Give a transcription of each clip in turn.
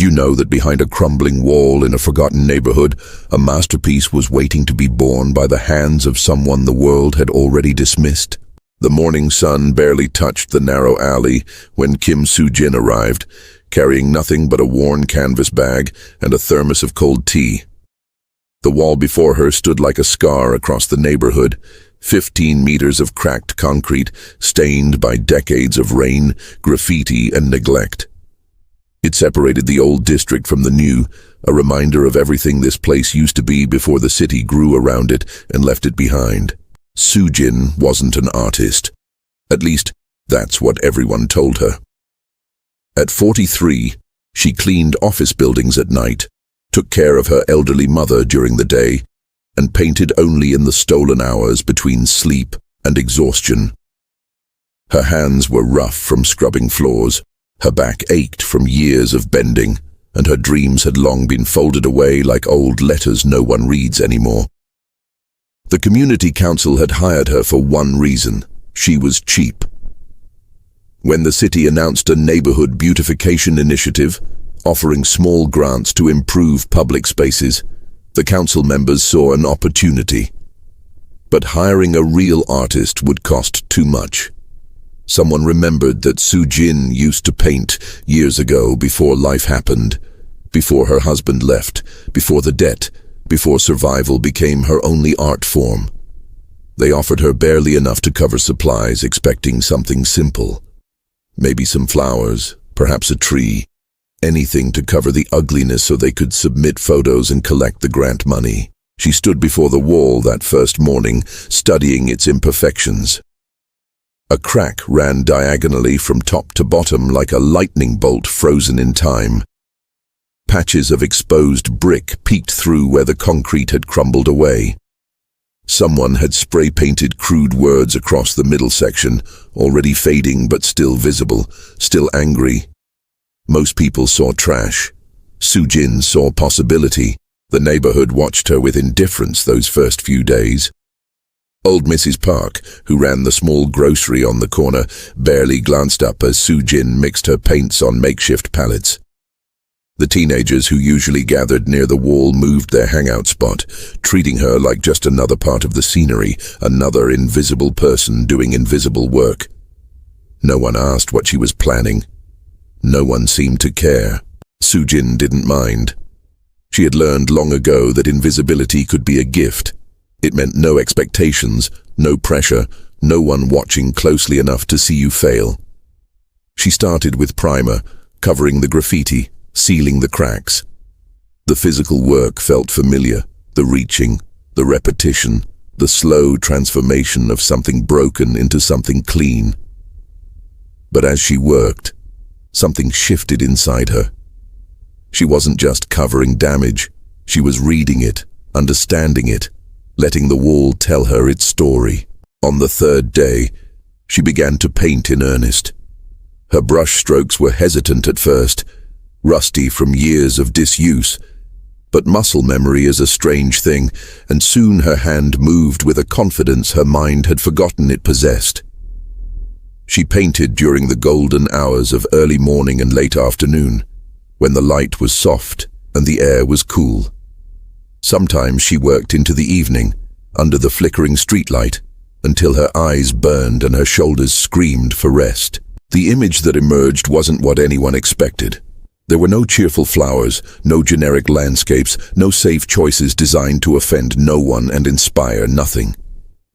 you know that behind a crumbling wall in a forgotten neighborhood, a masterpiece was waiting to be born by the hands of someone the world had already dismissed? The morning sun barely touched the narrow alley when Kim Soo-jin arrived, carrying nothing but a worn canvas bag and a thermos of cold tea. The wall before her stood like a scar across the neighborhood, 15 meters of cracked concrete, stained by decades of rain, graffiti, and neglect. It separated the old district from the new, a reminder of everything this place used to be before the city grew around it and left it behind. Soo-jin wasn't an artist. At least, that's what everyone told her. At 43, she cleaned office buildings at night, took care of her elderly mother during the day, and painted only in the stolen hours between sleep and exhaustion. Her hands were rough from scrubbing floors, her back ached from years of bending, and her dreams had long been folded away like old letters no one reads anymore. The community council had hired her for one reason: she was cheap. When the city announced a neighborhood beautification initiative, offering small grants to improve public spaces, the council members saw an opportunity. But hiring a real artist would cost too much. Someone remembered that Soo-jin used to paint years ago, before life happened, before her husband left, before the debt, before survival became her only art form. They offered her barely enough to cover supplies, expecting something simple. Maybe some flowers, perhaps a tree, anything to cover the ugliness so they could submit photos and collect the grant money. She stood before the wall that first morning, studying its imperfections. A crack ran diagonally from top to bottom like a lightning bolt frozen in time. Patches of exposed brick peeked through where the concrete had crumbled away. Someone had spray-painted crude words across the middle section, already fading but still visible, still angry. Most people saw trash. Soo-jin saw possibility. The neighborhood watched her with indifference those first few days. Old Mrs. Park, who ran the small grocery on the corner, barely glanced up as Soo-jin mixed her paints on makeshift pallets. The teenagers who usually gathered near the wall moved their hangout spot, treating her like just another part of the scenery, another invisible person doing invisible work. No one asked what she was planning. No one seemed to care. Soo-jin didn't mind. She had learned long ago that invisibility could be a gift. It meant no expectations, no pressure, no one watching closely enough to see you fail. She started with primer, covering the graffiti, sealing the cracks. The physical work felt familiar, the reaching, the repetition, the slow transformation of something broken into something clean. But as she worked, something shifted inside her. She wasn't just covering damage, she was reading it, understanding it, letting the wall tell her its story. On the third day, she began to paint in earnest. Her brush strokes were hesitant at first, rusty from years of disuse, but muscle memory is a strange thing, and soon her hand moved with a confidence her mind had forgotten it possessed. She painted during the golden hours of early morning and late afternoon, when the light was soft and the air was cool. Sometimes she worked into the evening, under the flickering streetlight, until her eyes burned and her shoulders screamed for rest. The image that emerged wasn't what anyone expected. There were no cheerful flowers, no generic landscapes, no safe choices designed to offend no one and inspire nothing.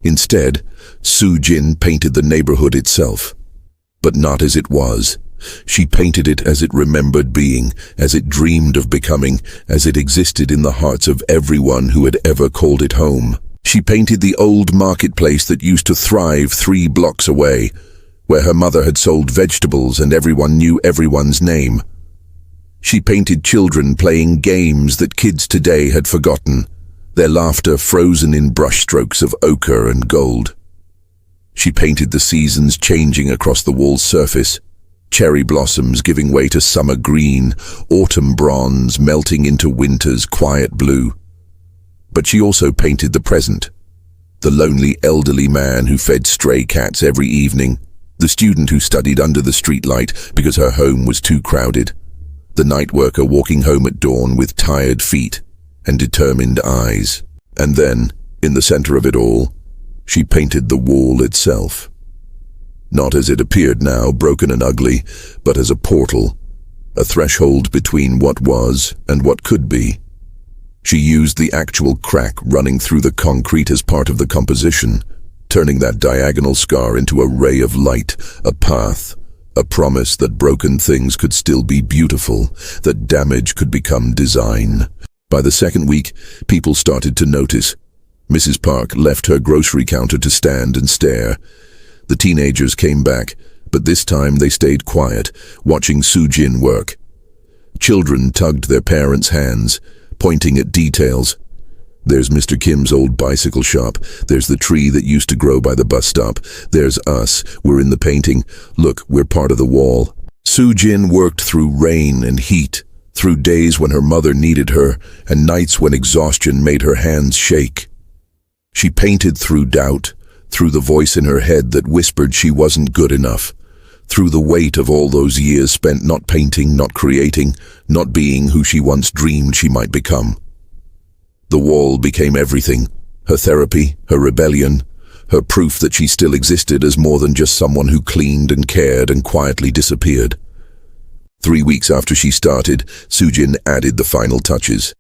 Instead, Soo-jin painted the neighborhood itself. But not as it was. She painted it as it remembered being, as it dreamed of becoming, as it existed in the hearts of everyone who had ever called it home. She painted the old marketplace that used to thrive 3 blocks away, where her mother had sold vegetables and everyone knew everyone's name. She painted children playing games that kids today had forgotten, their laughter frozen in brushstrokes of ochre and gold. She painted the seasons changing across the wall's surface, cherry blossoms giving way to summer green, autumn bronze melting into winter's quiet blue. But she also painted the present, the lonely elderly man who fed stray cats every evening, the student who studied under the streetlight because her home was too crowded, the night worker walking home at dawn with tired feet and determined eyes. And then, in the center of it all, she painted the wall itself. Not as it appeared now, broken and ugly, but as a portal, a threshold between what was and what could be. She used the actual crack running through the concrete as part of the composition, turning that diagonal scar into a ray of light, a path, a promise that broken things could still be beautiful, that damage could become design. By the second week, people started to notice. Mrs. Park left her grocery counter to stand and stare. The teenagers came back, but this time they stayed quiet, watching Soo-jin work. Children tugged their parents' hands, pointing at details. There's Mr. Kim's old bicycle shop. There's the tree that used to grow by the bus stop. There's us. We're in the painting. Look, we're part of the wall. Soo-jin worked through rain and heat, through days when her mother needed her and nights when exhaustion made her hands shake. She painted through doubt, through the voice in her head that whispered she wasn't good enough, through the weight of all those years spent not painting, not creating, not being who she once dreamed she might become. The wall became everything, her therapy, her rebellion, her proof that she still existed as more than just someone who cleaned and cared and quietly disappeared. 3 weeks after she started, Soo-jin added the final touches.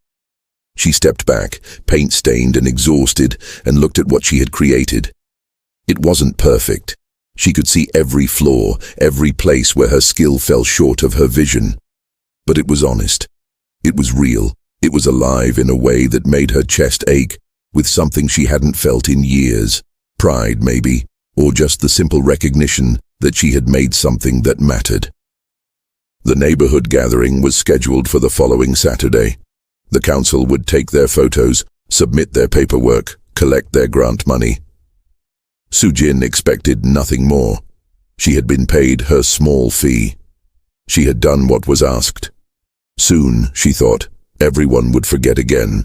She stepped back, paint-stained and exhausted, and looked at what she had created. It wasn't perfect. She could see every flaw, every place where her skill fell short of her vision. But it was honest. It was real. It was alive in a way that made her chest ache, with something she hadn't felt in years. Pride, maybe, or just the simple recognition that she had made something that mattered. The neighborhood gathering was scheduled for the following Saturday. The council would take their photos, submit their paperwork, collect their grant money. Soo-jin expected nothing more. She had been paid her small fee. She had done what was asked. Soon, she thought, everyone would forget again.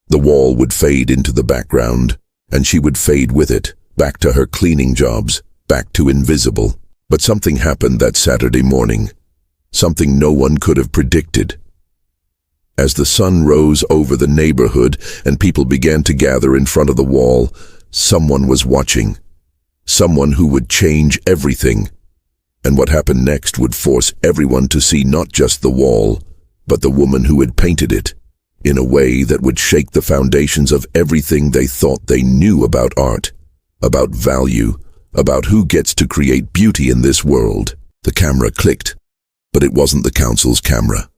The wall would fade into the background, and she would fade with it, back to her cleaning jobs, back to invisible. But something happened that Saturday morning. Something no one could have predicted. As the sun rose over the neighborhood and people began to gather in front of the wall, someone was watching. Someone who would change everything. And what happened next would force everyone to see not just the wall, but the woman who had painted it, in a way that would shake the foundations of everything they thought they knew about art, about value, about who gets to create beauty in this world. The camera clicked, but it wasn't the council's camera.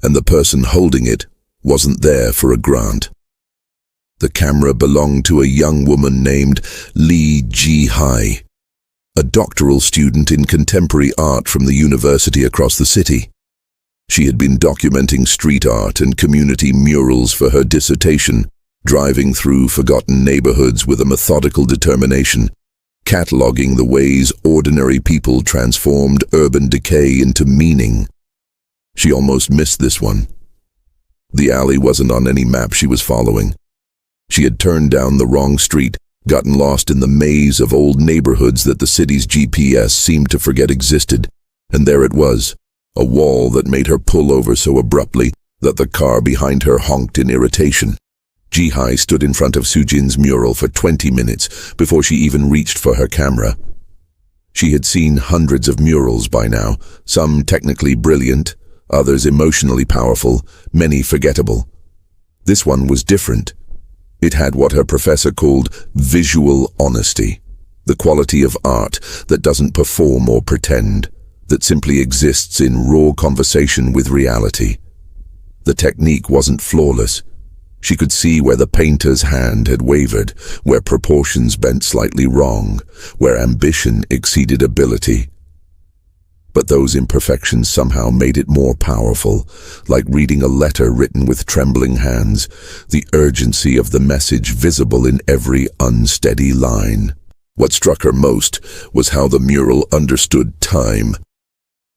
And the person holding it wasn't there for a grant. The camera belonged to a young woman named Lee Ji-hai, a doctoral student in contemporary art from the university across the city. She had been documenting street art and community murals for her dissertation, driving through forgotten neighborhoods with a methodical determination, cataloging the ways ordinary people transformed urban decay into meaning. She almost missed this one. The alley wasn't on any map she was following. She had turned down the wrong street, gotten lost in the maze of old neighborhoods that the city's GPS seemed to forget existed, and there it was, a wall that made her pull over so abruptly that the car behind her honked in irritation. Ji-hai stood in front of Soo-jin's mural for 20 minutes before she even reached for her camera. She had seen hundreds of murals by now, some technically brilliant, others emotionally powerful, many forgettable. This one was different. It had what her professor called visual honesty, the quality of art that doesn't perform or pretend, that simply exists in raw conversation with reality. The technique wasn't flawless. She could see where the painter's hand had wavered, where proportions bent slightly wrong, where ambition exceeded ability. But those imperfections somehow made it more powerful, like reading a letter written with trembling hands, the urgency of the message visible in every unsteady line. What struck her most was how the mural understood time,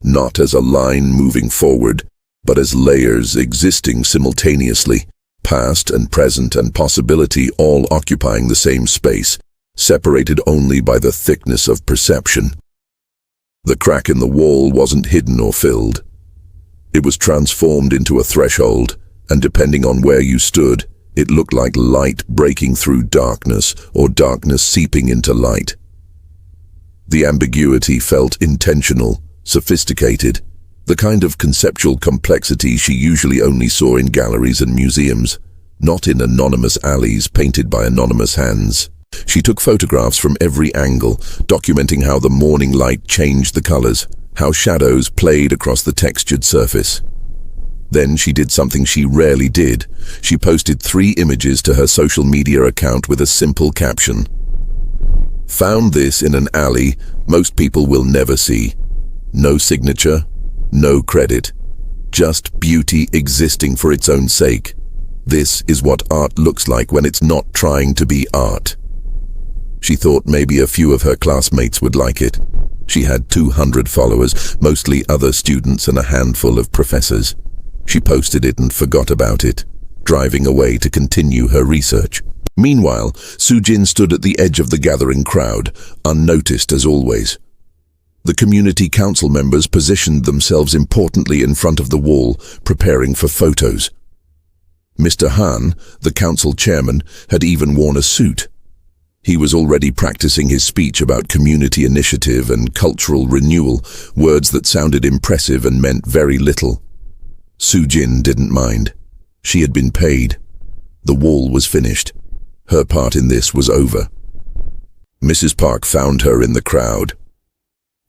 not as a line moving forward, but as layers existing simultaneously, past and present and possibility all occupying the same space, separated only by the thickness of perception. The crack in the wall wasn't hidden or filled. It was transformed into a threshold, and depending on where you stood, it looked like light breaking through darkness or darkness seeping into light. The ambiguity felt intentional, sophisticated, the kind of conceptual complexity she usually only saw in galleries and museums, not in anonymous alleys painted by anonymous hands. She took photographs from every angle, documenting how the morning light changed the colors, how shadows played across the textured surface. Then she did something she rarely did. She posted 3 images to her social media account with a simple caption. "Found this in an alley most people will never see. No signature, no credit. Just beauty existing for its own sake. This is what art looks like when it's not trying to be art." She thought maybe a few of her classmates would like it. She had 200 followers, mostly other students and a handful of professors. She posted it and forgot about it, driving away to continue her research. Meanwhile, Sujin stood at the edge of the gathering crowd, unnoticed as always. The community council members positioned themselves importantly in front of the wall, preparing for photos. Mr. Han, the council chairman, had even worn a suit. He was already practicing his speech about community initiative and cultural renewal, words that sounded impressive and meant very little. Sujin didn't mind. She had been paid. The wall was finished. Her part in this was over. Mrs. Park found her in the crowd.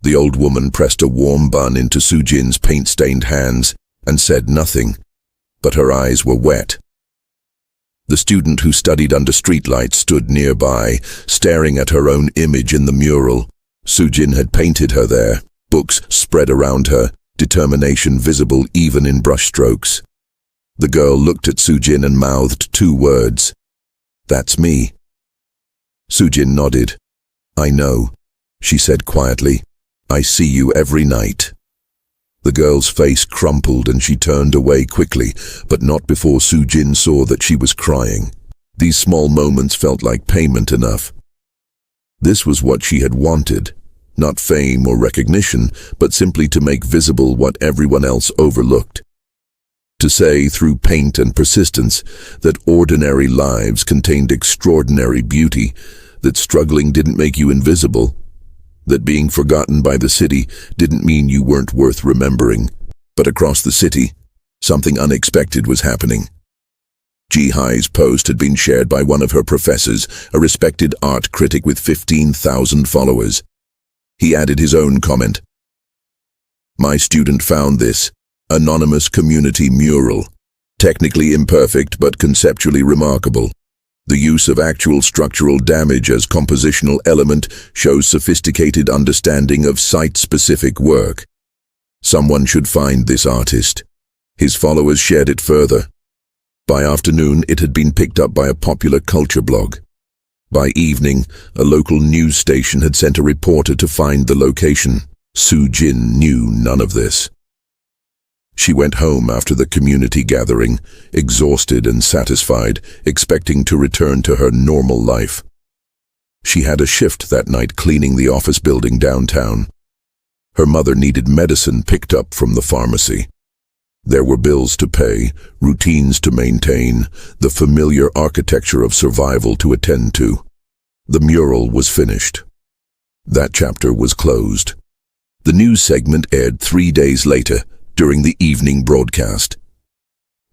The old woman pressed a warm bun into Sujin's paint-stained hands and said nothing, but her eyes were wet. The student who studied under streetlights stood nearby, staring at her own image in the mural. Sujin had painted her there, books spread around her, determination visible even in brushstrokes. The girl looked at Sujin and mouthed 2 words. "That's me." Sujin nodded. "I know," she said quietly. "I see you every night." The girl's face crumpled and she turned away quickly, but not before Sujin saw that she was crying. These small moments felt like payment enough. This was what she had wanted, not fame or recognition, but simply to make visible what everyone else overlooked. To say, through paint and persistence, that ordinary lives contained extraordinary beauty, that struggling didn't make you invisible, that being forgotten by the city didn't mean you weren't worth remembering. But across the city, something unexpected was happening. Ji-Hai's post had been shared by one of her professors, a respected art critic with 15,000 followers. He added his own comment. "My student found this anonymous community mural, technically imperfect but conceptually remarkable. The use of actual structural damage as compositional element shows sophisticated understanding of site-specific work. Someone should find this artist." His followers shared it further. By afternoon, it had been picked up by a popular culture blog. By evening, a local news station had sent a reporter to find the location. Sujin knew none of this. She went home after the community gathering, exhausted and satisfied, expecting to return to her normal life. She had a shift that night cleaning the office building downtown. Her mother needed medicine picked up from the pharmacy. There were bills to pay, routines to maintain, the familiar architecture of survival to attend to. The mural was finished. That chapter was closed. The news segment aired 3 days later, during the evening broadcast.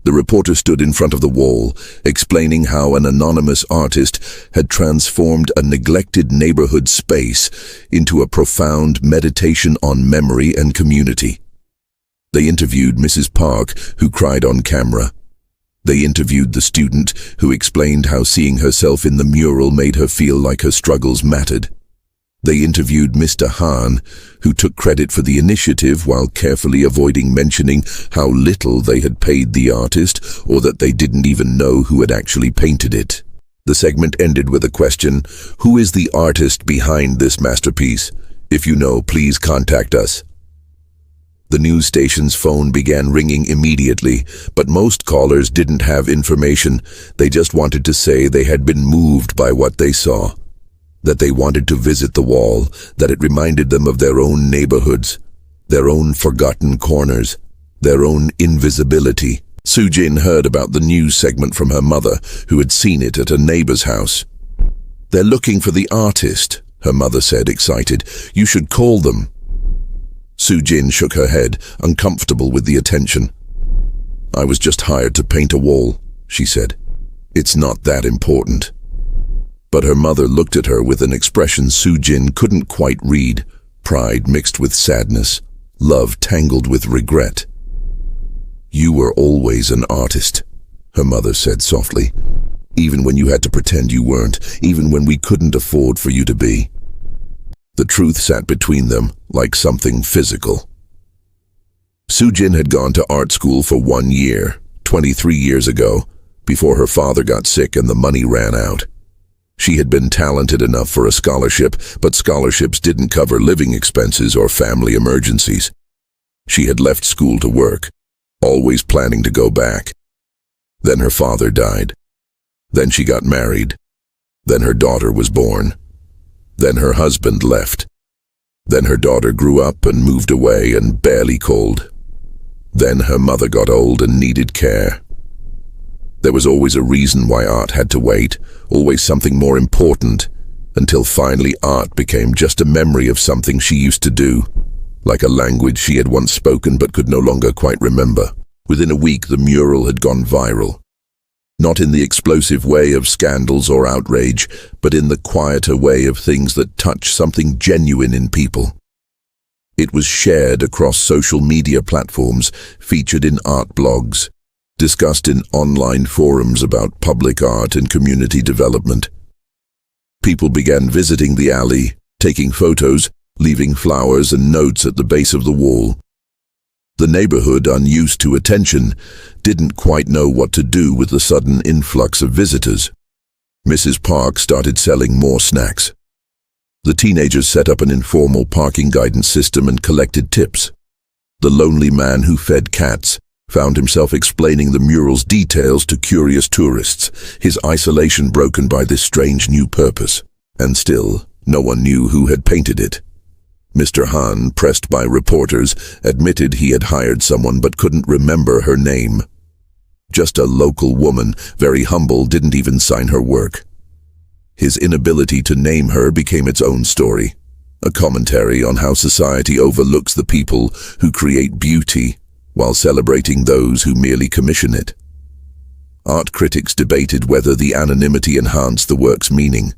The reporter stood in front of the wall, explaining how an anonymous artist had transformed a neglected neighborhood space into a profound meditation on memory and community. They interviewed Mrs. Park, who cried on camera. They interviewed the student, who explained how seeing herself in the mural made her feel like her struggles mattered. They interviewed Mr. Han, who took credit for the initiative while carefully avoiding mentioning how little they had paid the artist or that they didn't even know who had actually painted it. The segment ended with a question: "Who is the artist behind this masterpiece? If you know, please contact us." The news station's phone began ringing immediately, but most callers didn't have information. They just wanted to say they had been moved by what they saw, that they wanted to visit the wall, that it reminded them of their own neighborhoods, their own forgotten corners. their own invisibility. Sujin heard about the news segment from her mother, who had seen it at a neighbor's house. "They're looking for the artist," her mother said, excited. "You should call them." Sujin shook her head, uncomfortable with the attention. "I was just hired to paint a wall," she said. "It's not that important." But her mother looked at her with an expression Sujin couldn't quite read, pride mixed with sadness, love tangled with regret. "You were always an artist," her mother said softly, "even when you had to pretend you weren't, even when we couldn't afford for you to be." The truth sat between them like something physical. Sujin had gone to art school for 1 year, 23 years ago, before her father got sick and the money ran out. She had been talented enough for a scholarship, but scholarships didn't cover living expenses or family emergencies. She had left school to work, always planning to go back. Then her father died. Then she got married. Then her daughter was born. Then her husband left. Then her daughter grew up and moved away and barely called. Then her mother got old and needed care. There was always a reason why art had to wait, always something more important, until finally art became just a memory of something she used to do, like a language she had once spoken but could no longer quite remember. Within a week, the mural had gone viral. Not in the explosive way of scandals or outrage, but in the quieter way of things that touch something genuine in people. It was shared across social media platforms, featured in art blogs, discussed in online forums about public art and community development. People began visiting the alley, taking photos, leaving flowers and notes at the base of the wall. The neighborhood, unused to attention, didn't quite know what to do with the sudden influx of visitors. Mrs. Park started selling more snacks. The teenagers set up an informal parking guidance system and collected tips. The lonely man who fed cats found himself explaining the mural's details to curious tourists, his isolation broken by this strange new purpose. And still, no one knew who had painted it. Mr. Han, pressed by reporters, admitted he had hired someone but couldn't remember her name. Just a local woman, very humble, didn't even sign her work. His inability to name her became its own story, a commentary on how society overlooks the people who create beauty while celebrating those who merely commission it. Art critics debated whether the anonymity enhanced the work's meaning.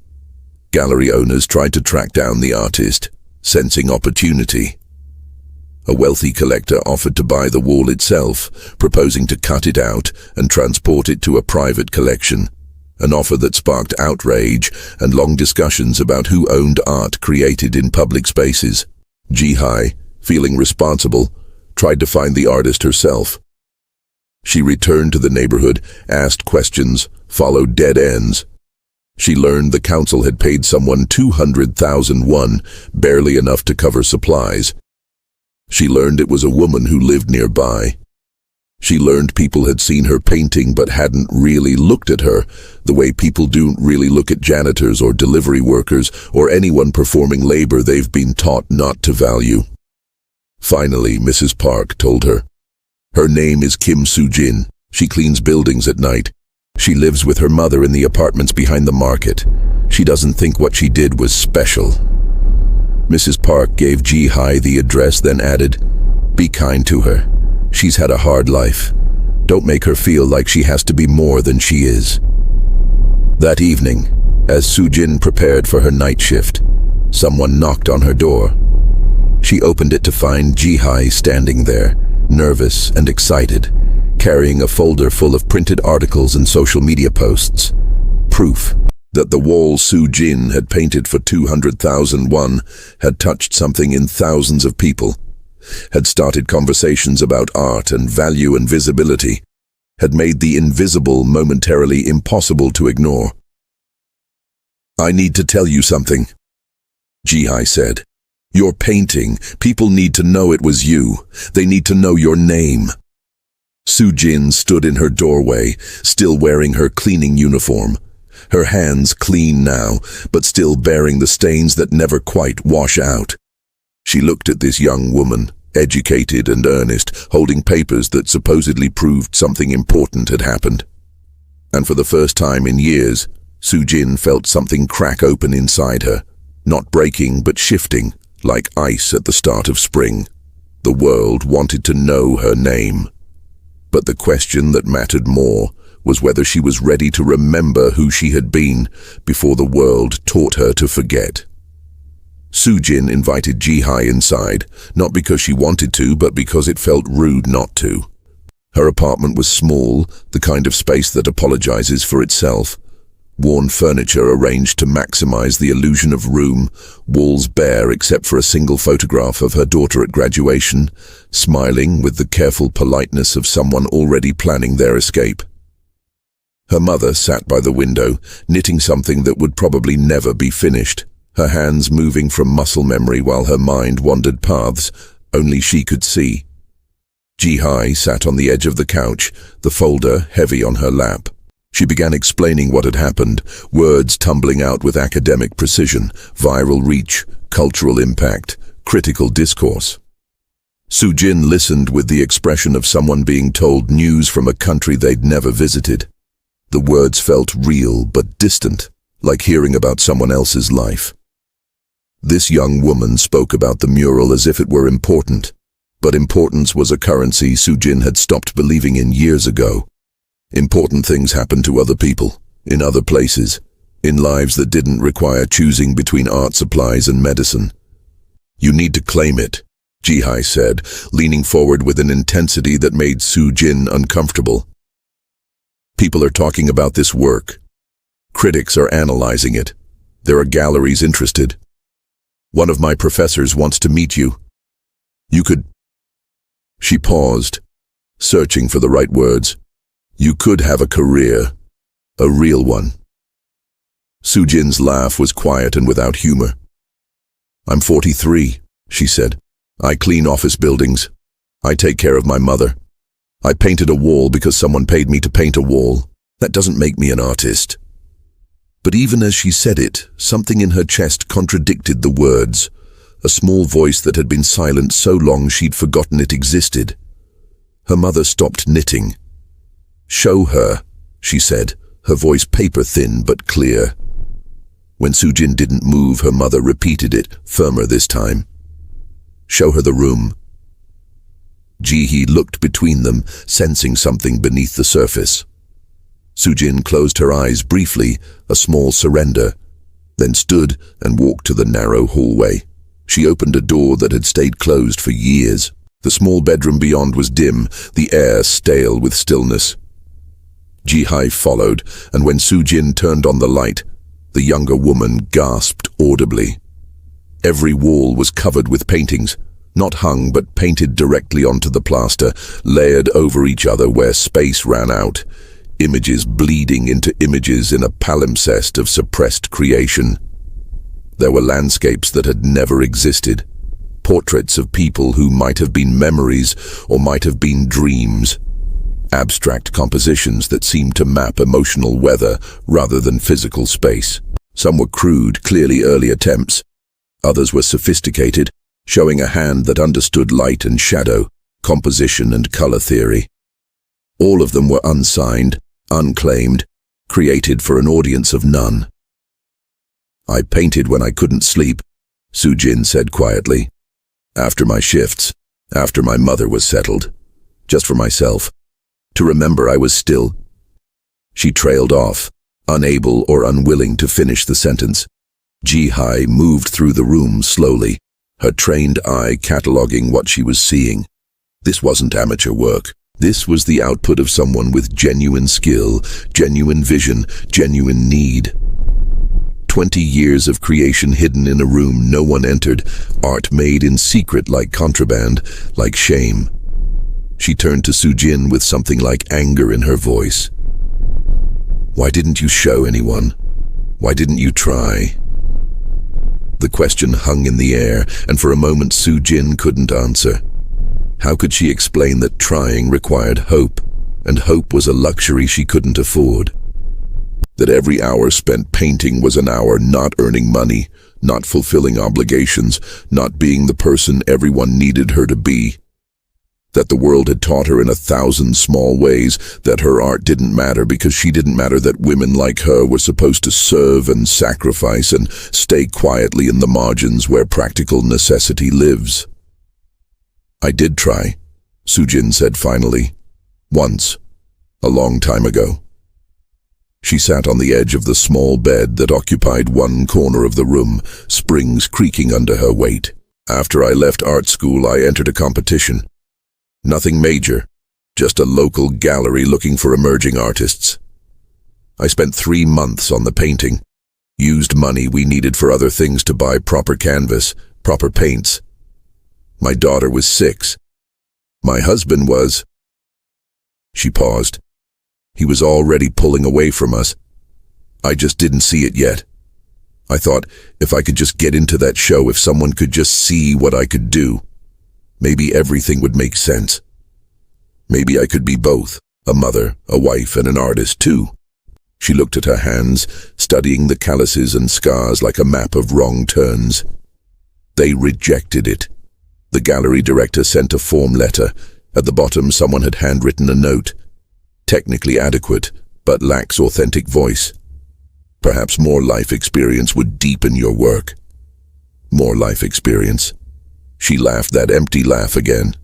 Gallery owners tried to track down the artist, sensing opportunity. A wealthy collector offered to buy the wall itself, proposing to cut it out and transport it to a private collection, an offer that sparked outrage and long discussions about who owned art created in public spaces. Ji-hai, feeling responsible, tried to find the artist herself. She returned to the neighborhood, asked questions, followed dead ends. She learned the council had paid someone 200,000 won, barely enough to cover supplies. She learned it was a woman who lived nearby. She learned people had seen her painting but hadn't really looked at her, the way people don't really look at janitors or delivery workers or anyone performing labor they've been taught not to value. Finally, Mrs. Park told her. Her name is Kim Sujin. She cleans buildings at night. She lives with her mother in the apartments behind the market. She doesn't think what she did was special. Mrs. Park gave Ji-hai the address, then added, "Be kind to her. She's had a hard life. Don't make her feel like she has to be more than she is." That evening, as Sujin prepared for her night shift, someone knocked on her door. She opened it to find Ji-hai standing there, nervous and excited, carrying a folder full of printed articles and social media posts. Proof that the wall Sujin had painted for 200,000 won had touched something in thousands of people, had started conversations about art and value and visibility, had made the invisible momentarily impossible to ignore. "I need to tell you something," Ji-hai said. "Your painting, people need to know it was you. They need to know your name." Sujin stood in her doorway, still wearing her cleaning uniform. Her hands clean now, but still bearing the stains that never quite wash out. She looked at this young woman, educated and earnest, holding papers that supposedly proved something important had happened. And for the first time in years, Sujin felt something crack open inside her, not breaking but shifting, like ice at the start of spring. The world wanted to know her name. But the question that mattered more was whether she was ready to remember who she had been before the world taught her to forget. Sujin invited Jihai inside, not because she wanted to, but because it felt rude not to. Her apartment was small, the kind of space that apologizes for itself. Worn furniture arranged to maximize the illusion of room, walls bare except for a single photograph of her daughter at graduation, smiling with the careful politeness of someone already planning their escape. Her mother sat by the window, knitting something that would probably never be finished, her hands moving from muscle memory while her mind wandered paths only she could see. Jihai sat on the edge of the couch, the folder heavy on her lap. She began explaining what had happened, words tumbling out with academic precision, viral reach, cultural impact, critical discourse. Sujin listened with the expression of someone being told news from a country they'd never visited. The words felt real but distant, like hearing about someone else's life. This young woman spoke about the mural as if it were important, but importance was a currency Sujin had stopped believing in years ago. Important things happened to other people, in other places, in lives that didn't require choosing between art supplies and medicine. "You need to claim it," Jihai said, leaning forward with an intensity that made Sujin uncomfortable. "People are talking about this work. Critics are analyzing it. There are galleries interested. One of my professors wants to meet you. You could..." She paused, searching for the right words. "You could have a career, a real one." Sujin's laugh was quiet and without humor. "I'm 43, she said. "I clean office buildings. I take care of my mother. I painted a wall because someone paid me to paint a wall. That doesn't make me an artist." But even as she said it, something in her chest contradicted the words, a small voice that had been silent so long she'd forgotten it existed. Her mother stopped knitting. "Show her," she said, her voice paper-thin but clear. When Sujin didn't move, her mother repeated it, firmer this time. "Show her the room." Jihi looked between them, sensing something beneath the surface. Sujin closed her eyes briefly, a small surrender, then stood and walked to the narrow hallway. She opened a door that had stayed closed for years. The small bedroom beyond was dim, the air stale with stillness. Jihai followed, and when Sujin turned on the light, the younger woman gasped audibly. Every wall was covered with paintings, not hung but painted directly onto the plaster, layered over each other where space ran out, images bleeding into images in a palimpsest of suppressed creation. There were landscapes that had never existed, portraits of people who might have been memories or might have been dreams. Abstract compositions that seemed to map emotional weather rather than physical space. Some were crude, clearly early attempts. Others were sophisticated, showing a hand that understood light and shadow, composition and color theory. All of them were unsigned, unclaimed, created for an audience of none. "I painted when I couldn't sleep," Sujin said quietly. "After my shifts, after my mother was settled. Just for myself. To remember I was still..." She trailed off, unable or unwilling to finish the sentence. Jihai moved through the room slowly, her trained eye cataloging what she was seeing. This wasn't amateur work. This was the output of someone with genuine skill, genuine vision, genuine need. 20 years of creation hidden in a room no one entered, art made in secret like contraband, like shame. She turned to Sujin with something like anger in her voice. "Why didn't you show anyone? Why didn't you try?" The question hung in the air, and for a moment Sujin couldn't answer. How could she explain that trying required hope, and hope was a luxury she couldn't afford? That every hour spent painting was an hour not earning money, not fulfilling obligations, not being the person everyone needed her to be. That the world had taught her in 1,000 small ways that her art didn't matter because she didn't matter, that women like her were supposed to serve and sacrifice and stay quietly in the margins where practical necessity lives. "I did try," Sujin said finally. "Once. A long time ago." She sat on the edge of the small bed that occupied one corner of the room, springs creaking under her weight. "After I left art school, I entered a competition. Nothing major, just a local gallery looking for emerging artists. I spent 3 months on the painting, used money we needed for other things to buy proper canvas, proper paints. My daughter was 6. My husband was..." She paused. "He was already pulling away from us. I just didn't see it yet. I thought if I could just get into that show, if someone could just see what I could do, maybe everything would make sense. Maybe I could be both, a mother, a wife, and an artist too." She looked at her hands, studying the calluses and scars like a map of wrong turns. They rejected it. The gallery director sent a form letter. At the bottom, someone had handwritten a note. "Technically adequate, but lacks authentic voice. Perhaps more life experience would deepen your work." More life experience. She laughed that empty laugh again.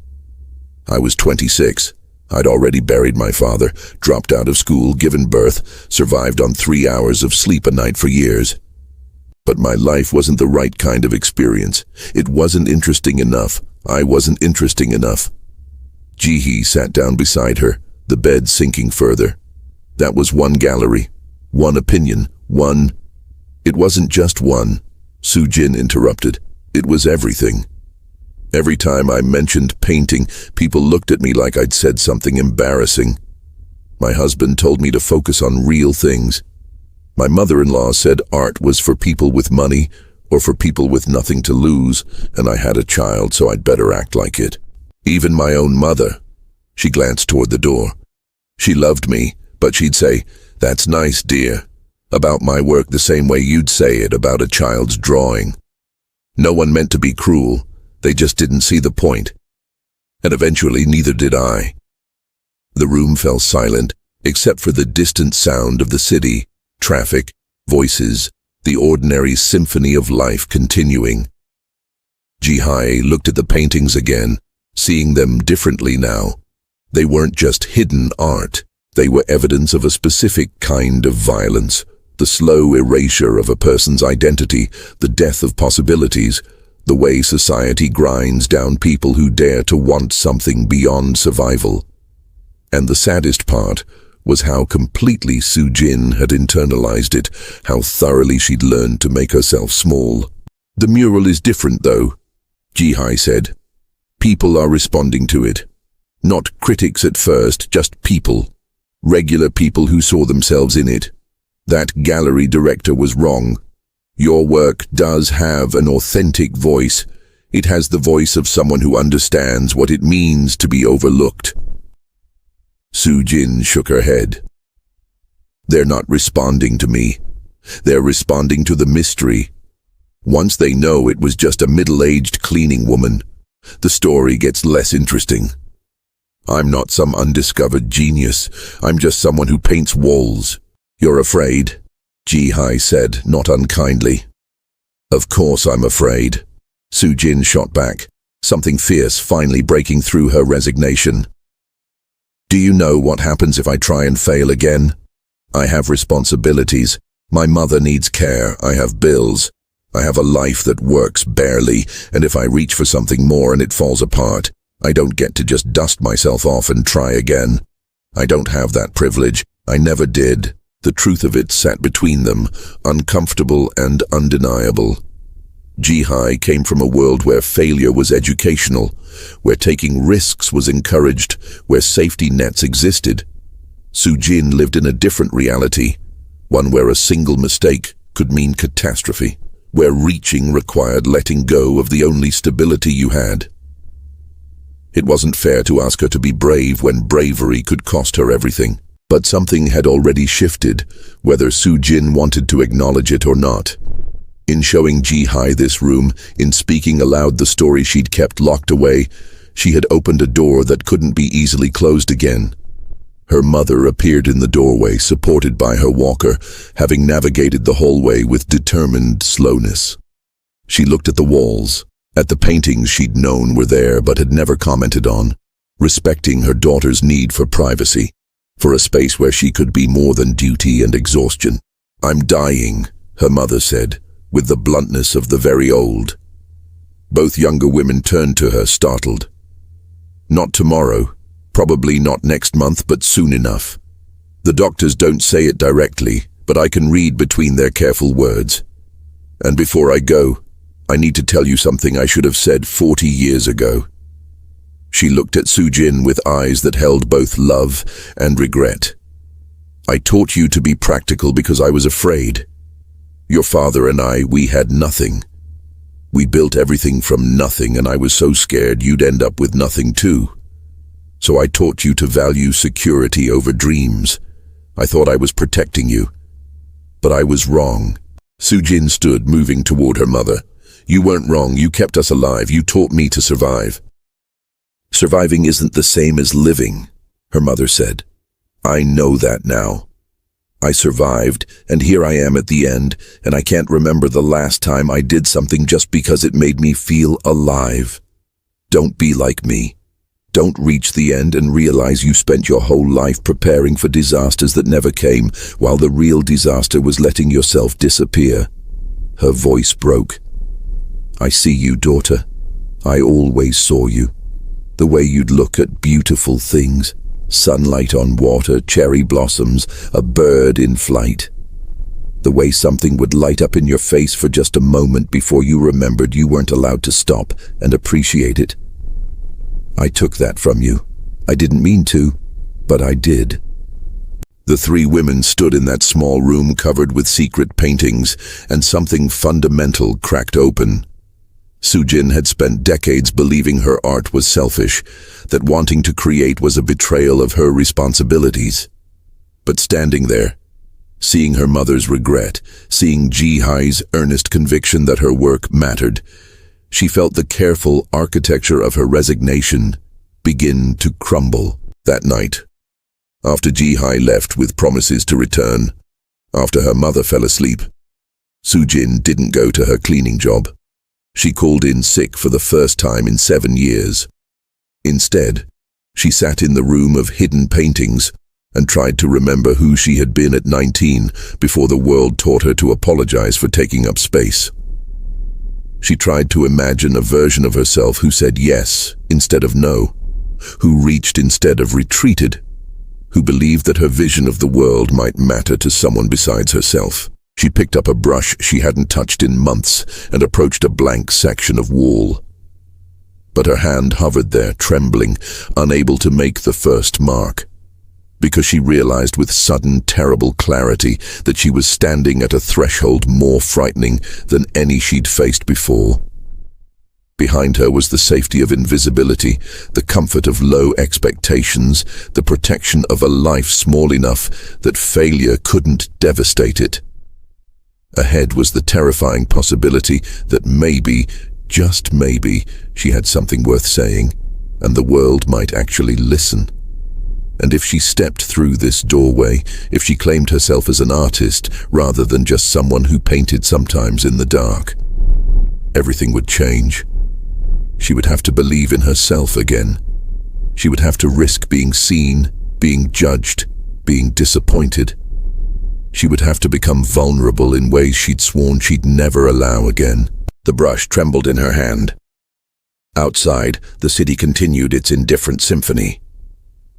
"I was 26. I'd already buried my father, dropped out of school, given birth, survived on 3 hours of sleep a night for years. But my life wasn't the right kind of experience. It wasn't interesting enough. I wasn't interesting enough." Jihi sat down beside her, the bed sinking further. "That was one gallery, one opinion, one..." "It wasn't just one," Sujin interrupted. "It was everything. Every time I mentioned painting, people looked at me like I'd said something embarrassing. My husband told me to focus on real things. My mother-in-law said art was for people with money or for people with nothing to lose, and I had a child, so I'd better act like it. Even my own mother." She glanced toward the door. "She loved me, but she'd say, 'That's nice, dear,' about my work the same way you'd say it about a child's drawing. No one meant to be cruel. They just didn't see the point. And eventually neither did I." The room fell silent, except for the distant sound of the city, traffic, voices, the ordinary symphony of life continuing. Jihi looked at the paintings again, seeing them differently now. They weren't just hidden art. They were evidence of a specific kind of violence, the slow erasure of a person's identity, the death of possibilities, the way society grinds down people who dare to want something beyond survival. And the saddest part was how completely Sujin had internalized it, how thoroughly she'd learned to make herself small. "The mural is different, though," Jihi said. "People are responding to it. Not critics at first, just people. Regular people who saw themselves in it. That gallery director was wrong. Your work does have an authentic voice. It has the voice of someone who understands what it means to be overlooked." Sujin shook her head. "They're not responding to me. They're responding to the mystery. Once they know it was just a middle-aged cleaning woman, the story gets less interesting. I'm not some undiscovered genius. I'm just someone who paints walls." "You're afraid?" Jihi said, not unkindly. "Of course I'm afraid." Sujin shot back, something fierce finally breaking through her resignation. "Do you know what happens if I try and fail again? I have responsibilities. My mother needs care. I have bills. I have a life that works barely, and if I reach for something more and it falls apart, I don't get to just dust myself off and try again. I don't have that privilege. I never did." The truth of it sat between them, uncomfortable and undeniable. Jihi came from a world where failure was educational, where taking risks was encouraged, where safety nets existed. Sujin lived in a different reality, one where a single mistake could mean catastrophe, where reaching required letting go of the only stability you had. It wasn't fair to ask her to be brave when bravery could cost her everything. But something had already shifted, whether Sujin wanted to acknowledge it or not. In showing Ji-hai this room, in speaking aloud the story she'd kept locked away, she had opened a door that couldn't be easily closed again. Her mother appeared in the doorway, supported by her walker, having navigated the hallway with determined slowness. She looked at the walls, at the paintings she'd known were there but had never commented on, respecting her daughter's need for privacy, for a space where she could be more than duty and exhaustion. "I'm dying," her mother said, with the bluntness of the very old. Both younger women turned to her, startled. "Not tomorrow, probably not next month, but soon enough. The doctors don't say it directly, but I can read between their careful words. And before I go, I need to tell you something I should have said 40 years ago." She looked at Sujin with eyes that held both love and regret. "I taught you to be practical because I was afraid. Your father and I, we had nothing. We built everything from nothing, and I was so scared you'd end up with nothing too. So I taught you to value security over dreams. I thought I was protecting you. But I was wrong." Sujin stood, moving toward her mother. "You weren't wrong. You kept us alive. You taught me to survive." "Surviving isn't the same as living," her mother said. "I know that now. I survived, and here I am at the end, and I can't remember the last time I did something just because it made me feel alive. Don't be like me. Don't reach the end and realize you spent your whole life preparing for disasters that never came, while the real disaster was letting yourself disappear." Her voice broke. "I see you, daughter. I always saw you. The way you'd look at beautiful things. Sunlight on water, cherry blossoms, a bird in flight. The way something would light up in your face for just a moment before you remembered you weren't allowed to stop and appreciate it. I took that from you. I didn't mean to, but I did." The three women stood in that small room covered with secret paintings, and something fundamental cracked open. Sujin had spent decades believing her art was selfish, that wanting to create was a betrayal of her responsibilities. But standing there, seeing her mother's regret, seeing Ji-hai's earnest conviction that her work mattered, she felt the careful architecture of her resignation begin to crumble. That night, after Ji-hai left with promises to return, after her mother fell asleep, Sujin didn't go to her cleaning job. She called in sick for the first time in 7 years. Instead, she sat in the room of hidden paintings and tried to remember who she had been at 19 before the world taught her to apologize for taking up space. She tried to imagine a version of herself who said yes instead of no, who reached instead of retreated, who believed that her vision of the world might matter to someone besides herself. She picked up a brush she hadn't touched in months and approached a blank section of wall. But her hand hovered there, trembling, unable to make the first mark, because she realized with sudden, terrible clarity that she was standing at a threshold more frightening than any she'd faced before. Behind her was the safety of invisibility, the comfort of low expectations, the protection of a life small enough that failure couldn't devastate it. Ahead was the terrifying possibility that maybe, just maybe, she had something worth saying, and the world might actually listen. And if she stepped through this doorway, if she claimed herself as an artist rather than just someone who painted sometimes in the dark, everything would change. She would have to believe in herself again. She would have to risk being seen, being judged, being disappointed. She would have to become vulnerable in ways she'd sworn she'd never allow again. The brush trembled in her hand. Outside, the city continued its indifferent symphony,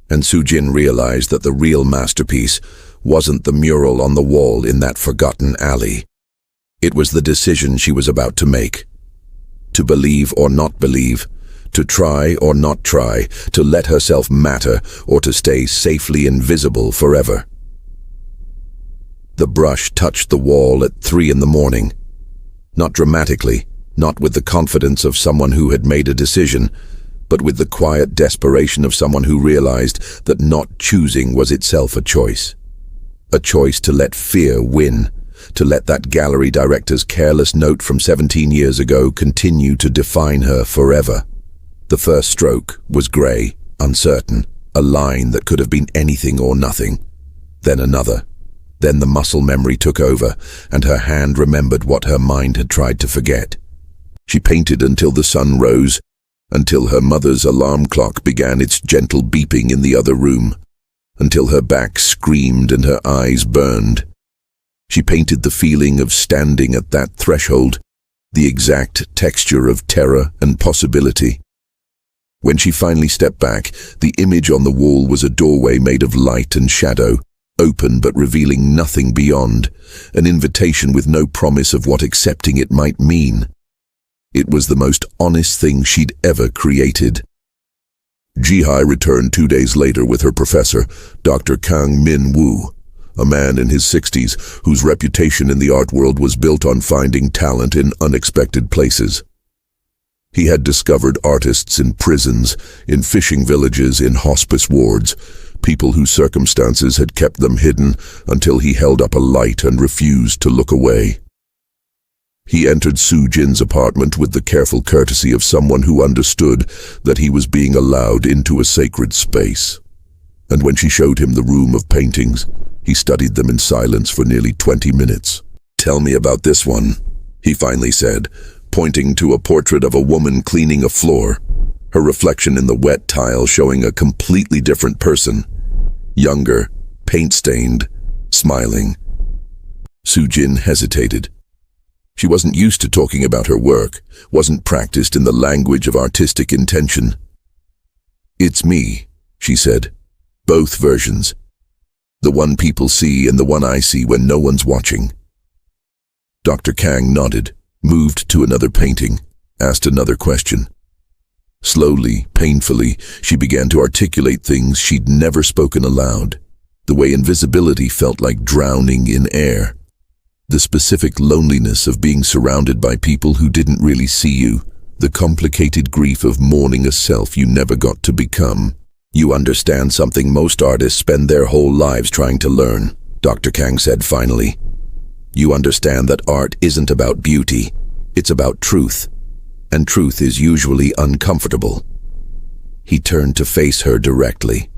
and Sujin realized that the real masterpiece wasn't the mural on the wall in that forgotten alley. It was the decision she was about to make. To believe or not believe, to try or not try, to let herself matter or to stay safely invisible forever. The brush touched the wall at 3 in the morning. Not dramatically, not with the confidence of someone who had made a decision, but with the quiet desperation of someone who realized that not choosing was itself a choice. A choice to let fear win, to let that gallery director's careless note from 17 years ago continue to define her forever. The first stroke was grey, uncertain, a line that could have been anything or nothing. Then another. Then the muscle memory took over, and her hand remembered what her mind had tried to forget. She painted until the sun rose, until her mother's alarm clock began its gentle beeping in the other room, until her back screamed and her eyes burned. She painted the feeling of standing at that threshold, the exact texture of terror and possibility. When she finally stepped back, the image on the wall was a doorway made of light and shadow, open but revealing nothing beyond, an invitation with no promise of what accepting it might mean. It was the most honest thing she'd ever created. Jihai returned 2 days later with her professor, Dr. Kang Min Woo, a man in his 60s whose reputation in the art world was built on finding talent in unexpected places. He had discovered artists in prisons, in fishing villages, in hospice wards, people whose circumstances had kept them hidden until he held up a light and refused to look away. He entered Su Jin's apartment with the careful courtesy of someone who understood that he was being allowed into a sacred space. And when she showed him the room of paintings, he studied them in silence for nearly 20 minutes. "Tell me about this one," he finally said, pointing to a portrait of a woman cleaning a floor, her reflection in the wet tile showing a completely different person. Younger, paint-stained, smiling. Su Jin hesitated. She wasn't used to talking about her work, wasn't practiced in the language of artistic intention. "It's me," she said. "Both versions. The one people see and the one I see when no one's watching." Dr. Kang nodded, moved to another painting, asked another question. Slowly, painfully, she began to articulate things she'd never spoken aloud. The way invisibility felt like drowning in air. The specific loneliness of being surrounded by people who didn't really see you. The complicated grief of mourning a self you never got to become. "You understand something most artists spend their whole lives trying to learn," Dr. Kang said finally. "You understand that art isn't about beauty, it's about truth. And truth is usually uncomfortable." He turned to face her directly.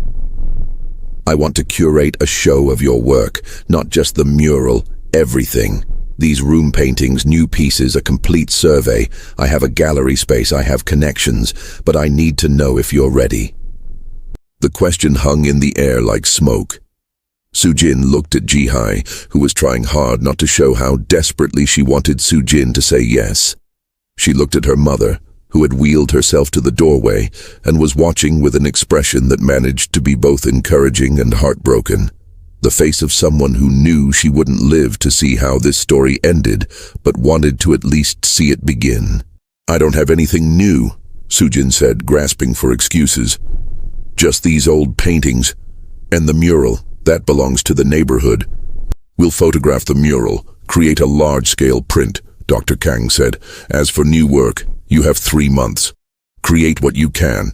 "I want to curate a show of your work, not just the mural, everything. These room paintings, new pieces, a complete survey. I have a gallery space, I have connections, but I need to know if you're ready." The question hung in the air like smoke. Su Jin looked at Jihai, who was trying hard not to show how desperately she wanted Su Jin to say yes. She looked at her mother, who had wheeled herself to the doorway and was watching with an expression that managed to be both encouraging and heartbroken. The face of someone who knew she wouldn't live to see how this story ended, but wanted to at least see it begin. "I don't have anything new," Su Jin said, grasping for excuses. "Just these old paintings. And the mural, that belongs to the neighborhood." "We'll photograph the mural, create a large-scale print," Dr. Kang said. "As for new work, you have 3 months. Create what you can.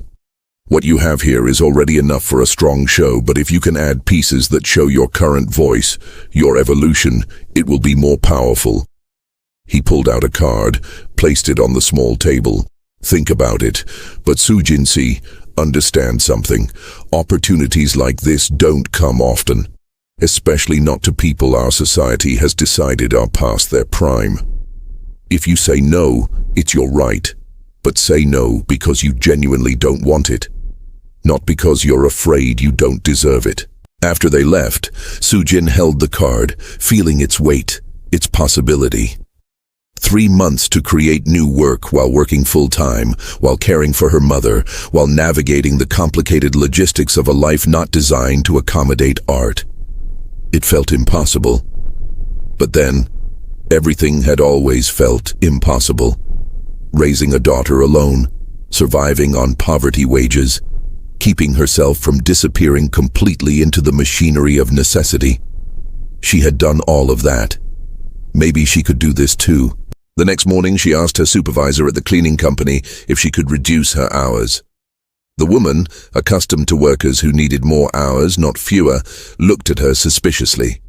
What you have here is already enough for a strong show, but if you can add pieces that show your current voice, your evolution, it will be more powerful." He pulled out a card, placed it on the small table. "Think about it, but Su Jin, understand something. Opportunities like this don't come often, especially not to people our society has decided are past their prime. If you say no, it's your right, but say no because you genuinely don't want it, not because you're afraid you don't deserve it." After they left, Su Jin held the card, feeling its weight, its possibility. 3 months to create new work while working full-time, while caring for her mother, while navigating the complicated logistics of a life not designed to accommodate art. It felt impossible. But then, everything had always felt impossible. Raising a daughter alone, surviving on poverty wages, keeping herself from disappearing completely into the machinery of necessity. She had done all of that. Maybe she could do this too. The next morning, she asked her supervisor at the cleaning company if she could reduce her hours. The woman, accustomed to workers who needed more hours, not fewer, looked at her suspiciously.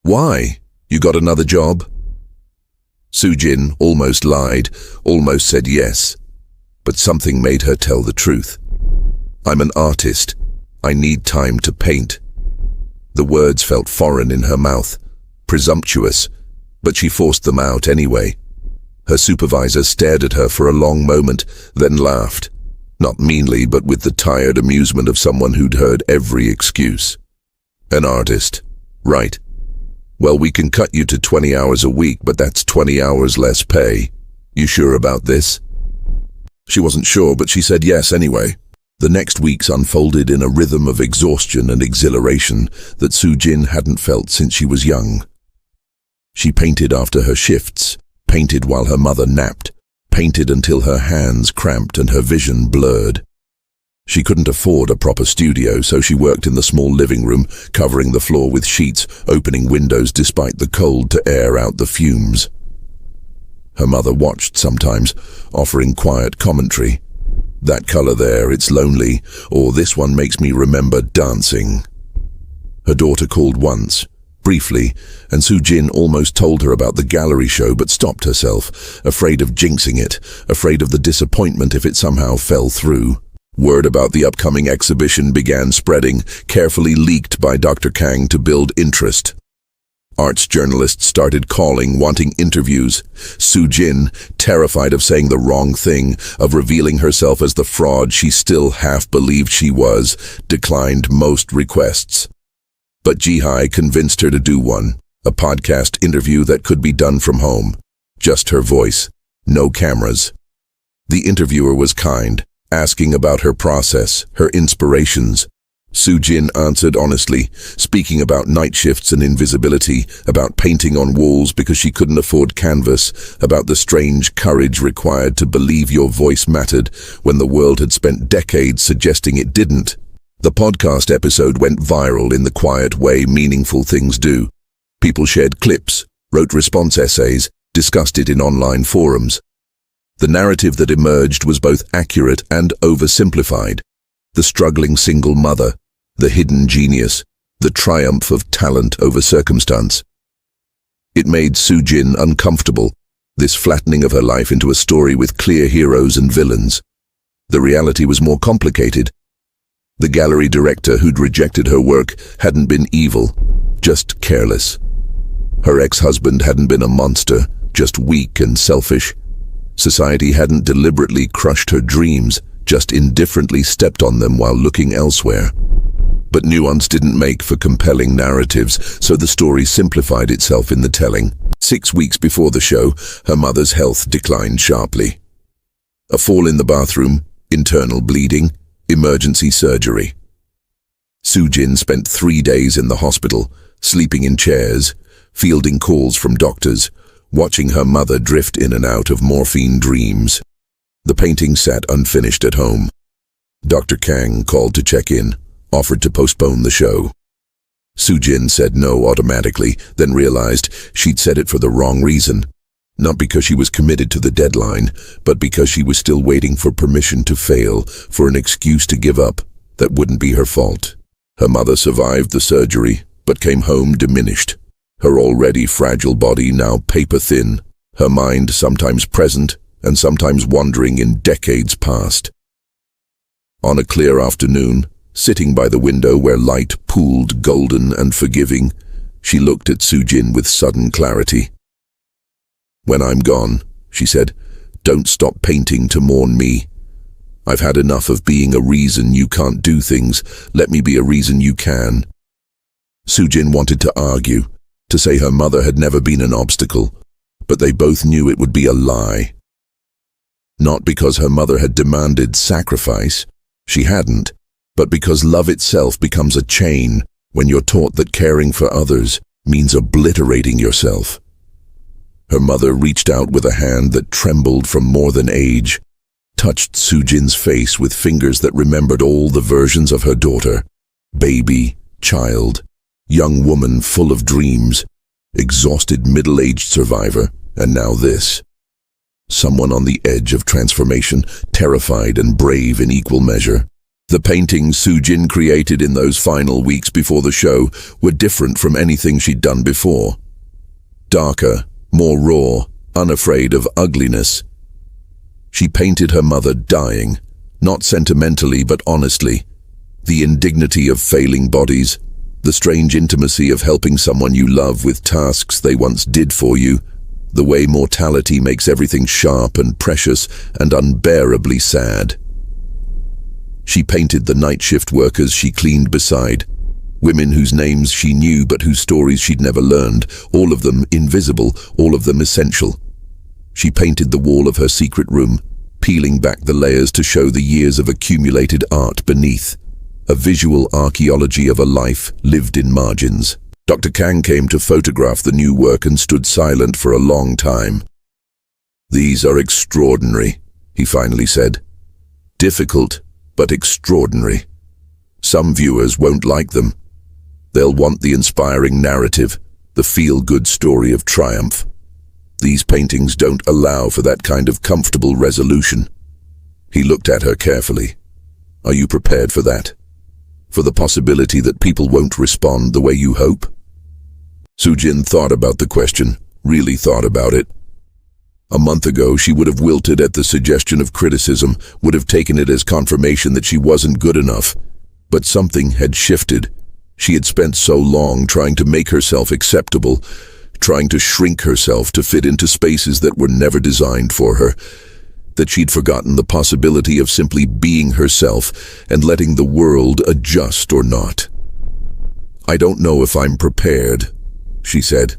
"Why?" You got another job? Soo-jin almost lied, almost said yes. But something made her tell the truth. I'm an artist. I need time to paint. The words felt foreign in her mouth, presumptuous, but she forced them out anyway. Her supervisor stared at her for a long moment, then laughed. Not meanly, but with the tired amusement of someone who'd heard every excuse. An artist. Right. Well, we can cut you to 20 hours a week, but that's 20 hours less pay. You sure about this? She wasn't sure, but she said yes anyway. The next weeks unfolded in a rhythm of exhaustion and exhilaration that Soo-jin hadn't felt since she was young. She painted after her shifts, painted while her mother napped, painted until her hands cramped and her vision blurred. She couldn't afford a proper studio, so she worked in the small living room, covering the floor with sheets, opening windows despite the cold to air out the fumes. Her mother watched sometimes, offering quiet commentary. That color there, it's lonely, or this one makes me remember dancing. Her daughter called once, briefly, and Soo-jin almost told her about the gallery show but stopped herself, afraid of jinxing it, afraid of the disappointment if it somehow fell through. Word about the upcoming exhibition began spreading, carefully leaked by Dr. Kang to build interest. Arts journalists started calling, wanting interviews. Soo-jin, terrified of saying the wrong thing, of revealing herself as the fraud she still half believed she was, declined most requests. But Ji-hai convinced her to do one, a podcast interview that could be done from home. Just her voice, no cameras. The interviewer was kind, asking about her process, her inspirations. Soo-jin answered honestly, speaking about night shifts and invisibility, about painting on walls because she couldn't afford canvas, about the strange courage required to believe your voice mattered when the world had spent decades suggesting it didn't. The podcast episode went viral in the quiet way meaningful things do. People shared clips, wrote response essays, discussed it in online forums. The narrative that emerged was both accurate and oversimplified. The struggling single mother, the hidden genius, the triumph of talent over circumstance. It made Soo-jin uncomfortable, this flattening of her life into a story with clear heroes and villains. The reality was more complicated. The gallery director who'd rejected her work hadn't been evil, just careless. Her ex-husband hadn't been a monster, just weak and selfish. Society hadn't deliberately crushed her dreams, just indifferently stepped on them while looking elsewhere. But nuance didn't make for compelling narratives, so the story simplified itself in the telling. 6 weeks before the show, her mother's health declined sharply. A fall in the bathroom, internal bleeding, emergency surgery. Soo-jin spent 3 days in the hospital, sleeping in chairs, fielding calls from doctors, watching her mother drift in and out of morphine dreams. The painting sat unfinished at home. Dr. Kang called to check in, offered to postpone the show. Soo-jin said no automatically, then realized she'd said it for the wrong reason. Not because she was committed to the deadline, but because she was still waiting for permission to fail, for an excuse to give up that wouldn't be her fault. Her mother survived the surgery, but came home diminished. Her already fragile body now paper-thin, her mind sometimes present and sometimes wandering in decades past. On a clear afternoon, sitting by the window where light pooled golden and forgiving, she looked at Soo-jin with sudden clarity. "When I'm gone," she said, "don't stop painting to mourn me. I've had enough of being a reason you can't do things. Let me be a reason you can." Soo-jin wanted to argue, to say her mother had never been an obstacle, but they both knew it would be a lie. Not because her mother had demanded sacrifice, she hadn't, but because love itself becomes a chain when you're taught that caring for others means obliterating yourself. Her mother reached out with a hand that trembled from more than age, touched Soo-jin's face with fingers that remembered all the versions of her daughter, baby, child, young woman full of dreams, exhausted middle-aged survivor, and now this. Someone on the edge of transformation, terrified and brave in equal measure. The paintings Soo-jin created in those final weeks before the show were different from anything she'd done before. darker, more raw, unafraid of ugliness. She painted her mother dying, not sentimentally but honestly. The indignity of failing bodies, the strange intimacy of helping someone you love with tasks they once did for you, the way mortality makes everything sharp and precious and unbearably sad. She painted the night shift workers she cleaned beside, women whose names she knew but whose stories she'd never learned, all of them invisible, all of them essential. She painted the wall of her secret room, peeling back the layers to show the years of accumulated art beneath, a visual archaeology of a life lived in margins. Dr. Kang came to photograph the new work and stood silent for a long time. "These are extraordinary," he finally said. "Difficult, but extraordinary. Some viewers won't like them. They'll want the inspiring narrative, the feel-good story of triumph. These paintings don't allow for that kind of comfortable resolution." He looked at her carefully. "Are you prepared for that? For the possibility that people won't respond the way you hope?" Sujin thought about the question, really thought about it. A month ago, she would have wilted at the suggestion of criticism, would have taken it as confirmation that she wasn't good enough. But something had shifted. She had spent so long trying to make herself acceptable, trying to shrink herself to fit into spaces that were never designed for her, that she'd forgotten the possibility of simply being herself and letting the world adjust or not. "I don't know if I'm prepared," she said,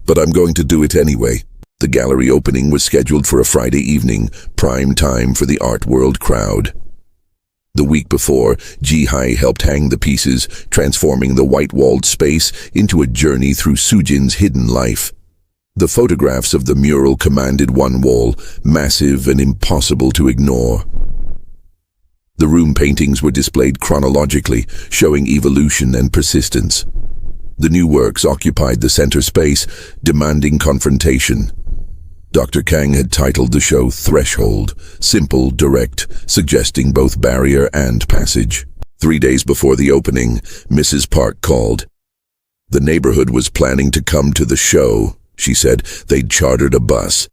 "but I'm going to do it anyway." The gallery opening was scheduled for a Friday evening, prime time for the art world crowd. The week before, Ji-hai helped hang the pieces, transforming the white-walled space into a journey through Sujin's hidden life. The photographs of the mural commanded one wall, massive and impossible to ignore. The room paintings were displayed chronologically, showing evolution and persistence. The new works occupied the center space, demanding confrontation. Dr. Kang had titled the show Threshold, simple, direct, suggesting both barrier and passage. 3 days before the opening, Mrs. Park called. The neighborhood was planning to come to the show, she said. They'd chartered a bus.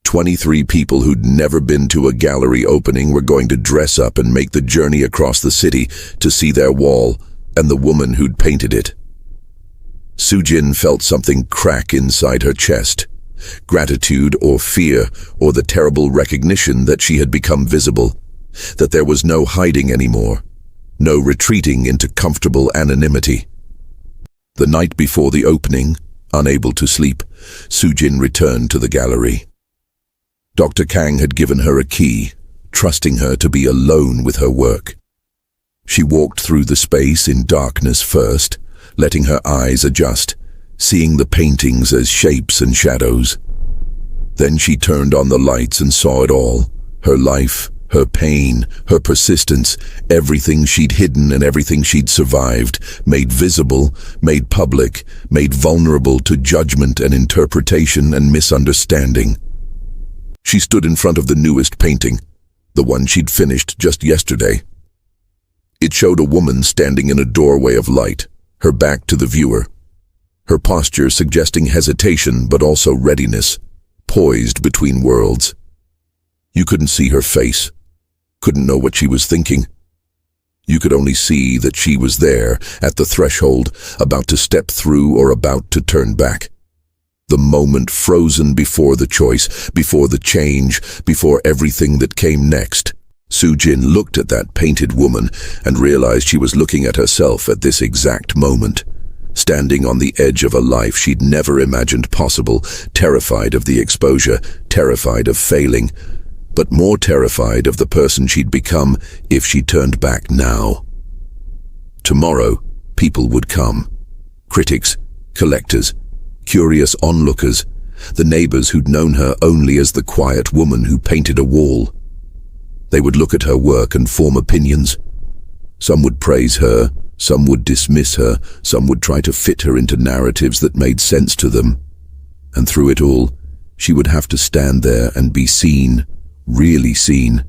23 people who'd never been to a gallery opening were going to dress up and make the journey across the city to see their wall and the woman who'd painted it. Sujin felt something crack inside her chest. Gratitude or fear, or the terrible recognition that she had become visible, that there was no hiding anymore, no retreating into comfortable anonymity. The night before the opening, unable to sleep, Sujin returned to the gallery. Dr. Kang had given her a key, trusting her to be alone with her work. She walked through the space in darkness first, letting her eyes adjust, seeing the paintings as shapes and shadows. Then she turned on the lights and saw it all, her life, her pain, her persistence, everything she'd hidden and everything she'd survived, made visible, made public, made vulnerable to judgment and interpretation and misunderstanding. She stood in front of the newest painting, the one she'd finished just yesterday. It showed a woman standing in a doorway of light, her back to the viewer. Her posture suggesting hesitation but also readiness, poised between worlds. You couldn't see her face, couldn't know what she was thinking. You could only see that she was there, at the threshold, about to step through or about to turn back. The moment frozen before the choice, before the change, before everything that came next. Sujin looked at that painted woman and realized she was looking at herself at this exact moment. Standing on the edge of a life she'd never imagined possible, terrified of the exposure, terrified of failing, but more terrified of the person she'd become if she turned back now. Tomorrow, people would come. Critics, collectors, curious onlookers, the neighbors who'd known her only as the quiet woman who painted a wall. They would look at her work and form opinions. Some would praise her, some would dismiss her, some would try to fit her into narratives that made sense to them. And through it all, she would have to stand there and be seen, really seen,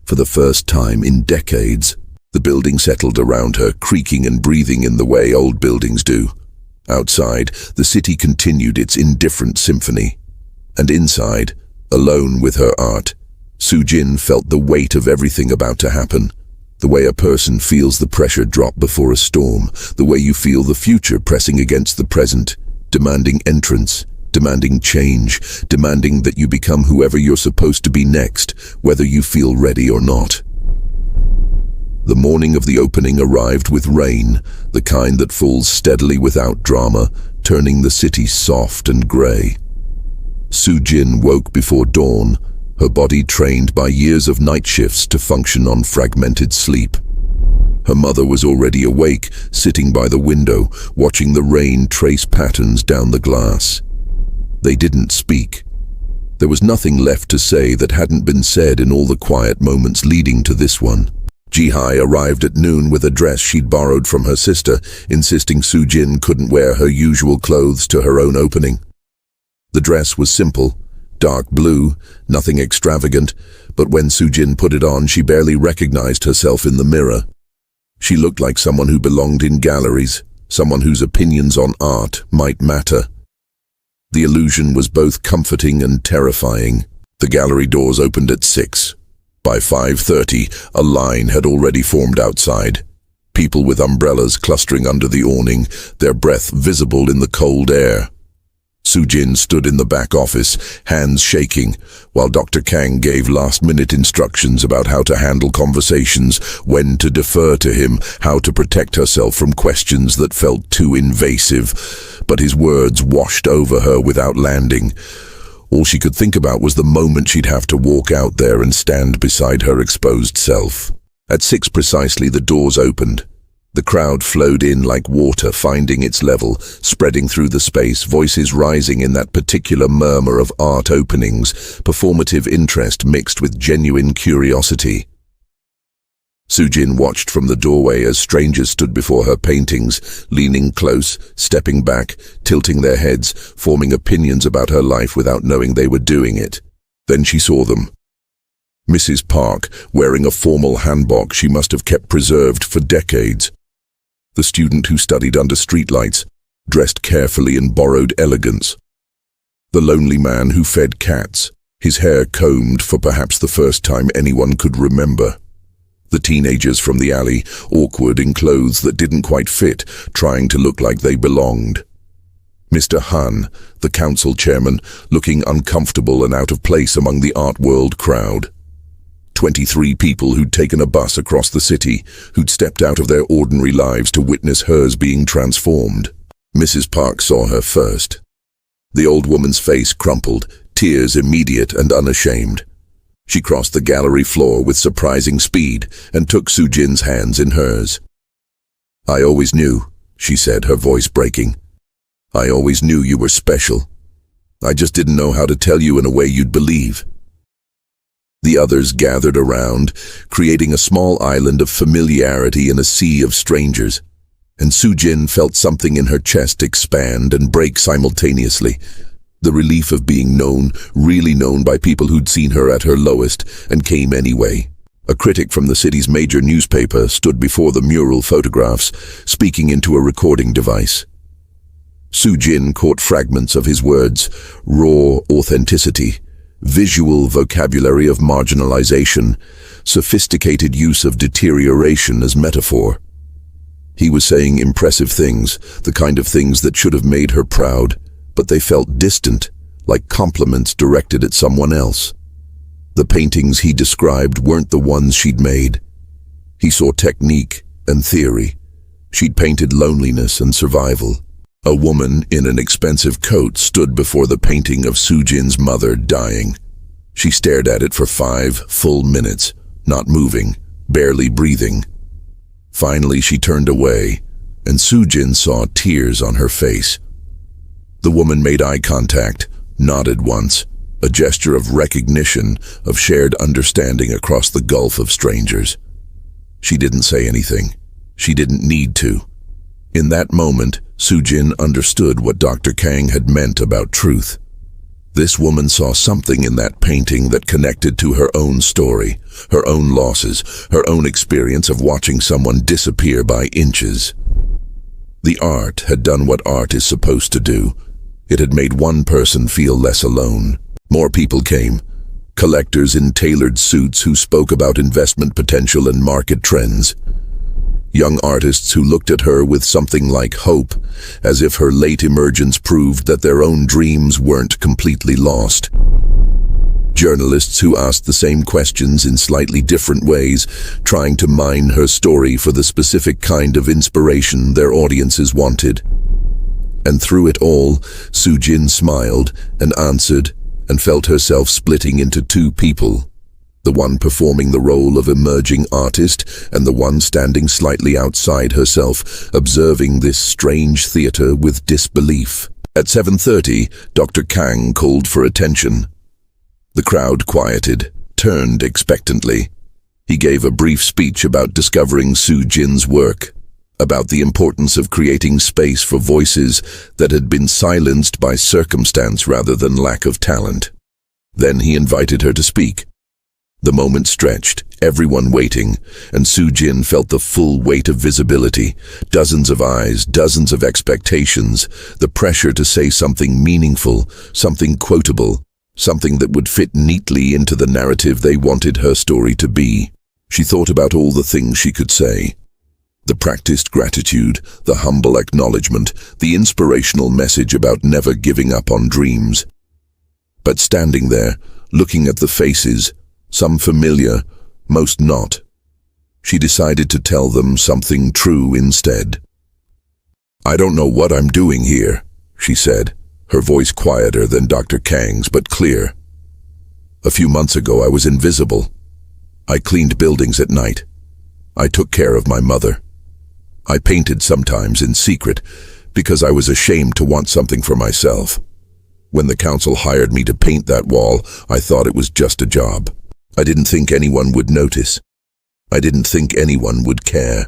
for the first time in decades. The building settled around her, creaking and breathing in the way old buildings do. Outside, the city continued its indifferent symphony. And inside, alone with her art, Sujin felt the weight of everything about to happen. The way a person feels the pressure drop before a storm, the way you feel the future pressing against the present, demanding entrance, demanding change, demanding that you become whoever you're supposed to be next, whether you feel ready or not. The morning of the opening arrived with rain, the kind that falls steadily without drama, turning the city soft and grey. Sujin woke before dawn, her body trained by years of night shifts to function on fragmented sleep. Her mother was already awake, sitting by the window, watching the rain trace patterns down the glass. They didn't speak. There was nothing left to say that hadn't been said in all the quiet moments leading to this one. Jihai arrived at noon with a dress she'd borrowed from her sister, insisting Sujin couldn't wear her usual clothes to her own opening. The dress was simple, dark blue, nothing extravagant, but when Sujin put it on, she barely recognized herself in the mirror. She looked like someone who belonged in galleries, someone whose opinions on art might matter. The illusion was both comforting and terrifying. The gallery doors opened at 6. By 5:30, a line had already formed outside. People with umbrellas clustering under the awning, their breath visible in the cold air. Sujin stood in the back office, hands shaking, while Dr. Kang gave last-minute instructions about how to handle conversations, when to defer to him, how to protect herself from questions that felt too invasive. But his words washed over her without landing. All she could think about was the moment she'd have to walk out there and stand beside her exposed self. At 6 precisely, the doors opened. The crowd flowed in like water, finding its level, spreading through the space, voices rising in that particular murmur of art openings, performative interest mixed with genuine curiosity. Sujin watched from the doorway as strangers stood before her paintings, leaning close, stepping back, tilting their heads, forming opinions about her life without knowing they were doing it. Then she saw them. Mrs. Park, wearing a formal hanbok she must have kept preserved for decades. The student who studied under streetlights, dressed carefully in borrowed elegance. The lonely man who fed cats, his hair combed for perhaps the first time anyone could remember. The teenagers from the alley, awkward in clothes that didn't quite fit, trying to look like they belonged. Mr. Han, the council chairman, looking uncomfortable and out of place among the art world crowd. 23 people who'd taken a bus across the city, who'd stepped out of their ordinary lives to witness hers being transformed. Mrs. Park saw her first. The old woman's face crumpled, tears immediate and unashamed. She crossed the gallery floor with surprising speed and took Sujin's hands in hers. "I always knew," she said, her voice breaking. "I always knew you were special. I just didn't know how to tell you in a way you'd believe." The others gathered around, creating a small island of familiarity in a sea of strangers, and Sujin felt something in her chest expand and break simultaneously. The relief of being known, really known by people who'd seen her at her lowest, and came anyway. A critic from the city's major newspaper stood before the mural photographs, speaking into a recording device. Sujin caught fragments of his words, raw authenticity, visual vocabulary of marginalization, sophisticated use of deterioration as metaphor. He was saying impressive things, the kind of things that should have made her proud, but they felt distant, like compliments directed at someone else. The paintings he described weren't the ones she'd made. He saw technique and theory. She'd painted loneliness and survival. A woman in an expensive coat stood before the painting of Sujin's mother dying. She stared at it for 5 full minutes, not moving, barely breathing. Finally, she turned away, and Sujin saw tears on her face. The woman made eye contact, nodded once, a gesture of recognition, of shared understanding across the gulf of strangers. She didn't say anything. She didn't need to. In that moment, Sujin understood what Dr. Kang had meant about truth. This woman saw something in that painting that connected to her own story, her own losses, her own experience of watching someone disappear by inches. The art had done what art is supposed to do. It had made one person feel less alone. More people came. Collectors in tailored suits who spoke about investment potential and market trends. Young artists who looked at her with something like hope, as if her late emergence proved that their own dreams weren't completely lost. Journalists who asked the same questions in slightly different ways, trying to mine her story for the specific kind of inspiration their audiences wanted. And through it all, Soo-jin smiled and answered and felt herself splitting into two people, the one performing the role of emerging artist and the one standing slightly outside herself, observing this strange theater with disbelief. At 7:30, Dr. Kang called for attention. The crowd quieted, turned expectantly. He gave a brief speech about discovering Soo-jin's work, about the importance of creating space for voices that had been silenced by circumstance rather than lack of talent. Then he invited her to speak. The moment stretched, everyone waiting, and Soo-jin felt the full weight of visibility, dozens of eyes, dozens of expectations, the pressure to say something meaningful, something quotable, something that would fit neatly into the narrative they wanted her story to be. She thought about all the things she could say. The practiced gratitude, the humble acknowledgement, the inspirational message about never giving up on dreams. But standing there, looking at the faces, some familiar, most not, she decided to tell them something true instead. "I don't know what I'm doing here," she said, her voice quieter than Dr. Kang's but clear. "A few months ago I was invisible. I cleaned buildings at night. I took care of my mother. I painted sometimes in secret because I was ashamed to want something for myself. When the council hired me to paint that wall, I thought it was just a job. I didn't think anyone would notice. I didn't think anyone would care."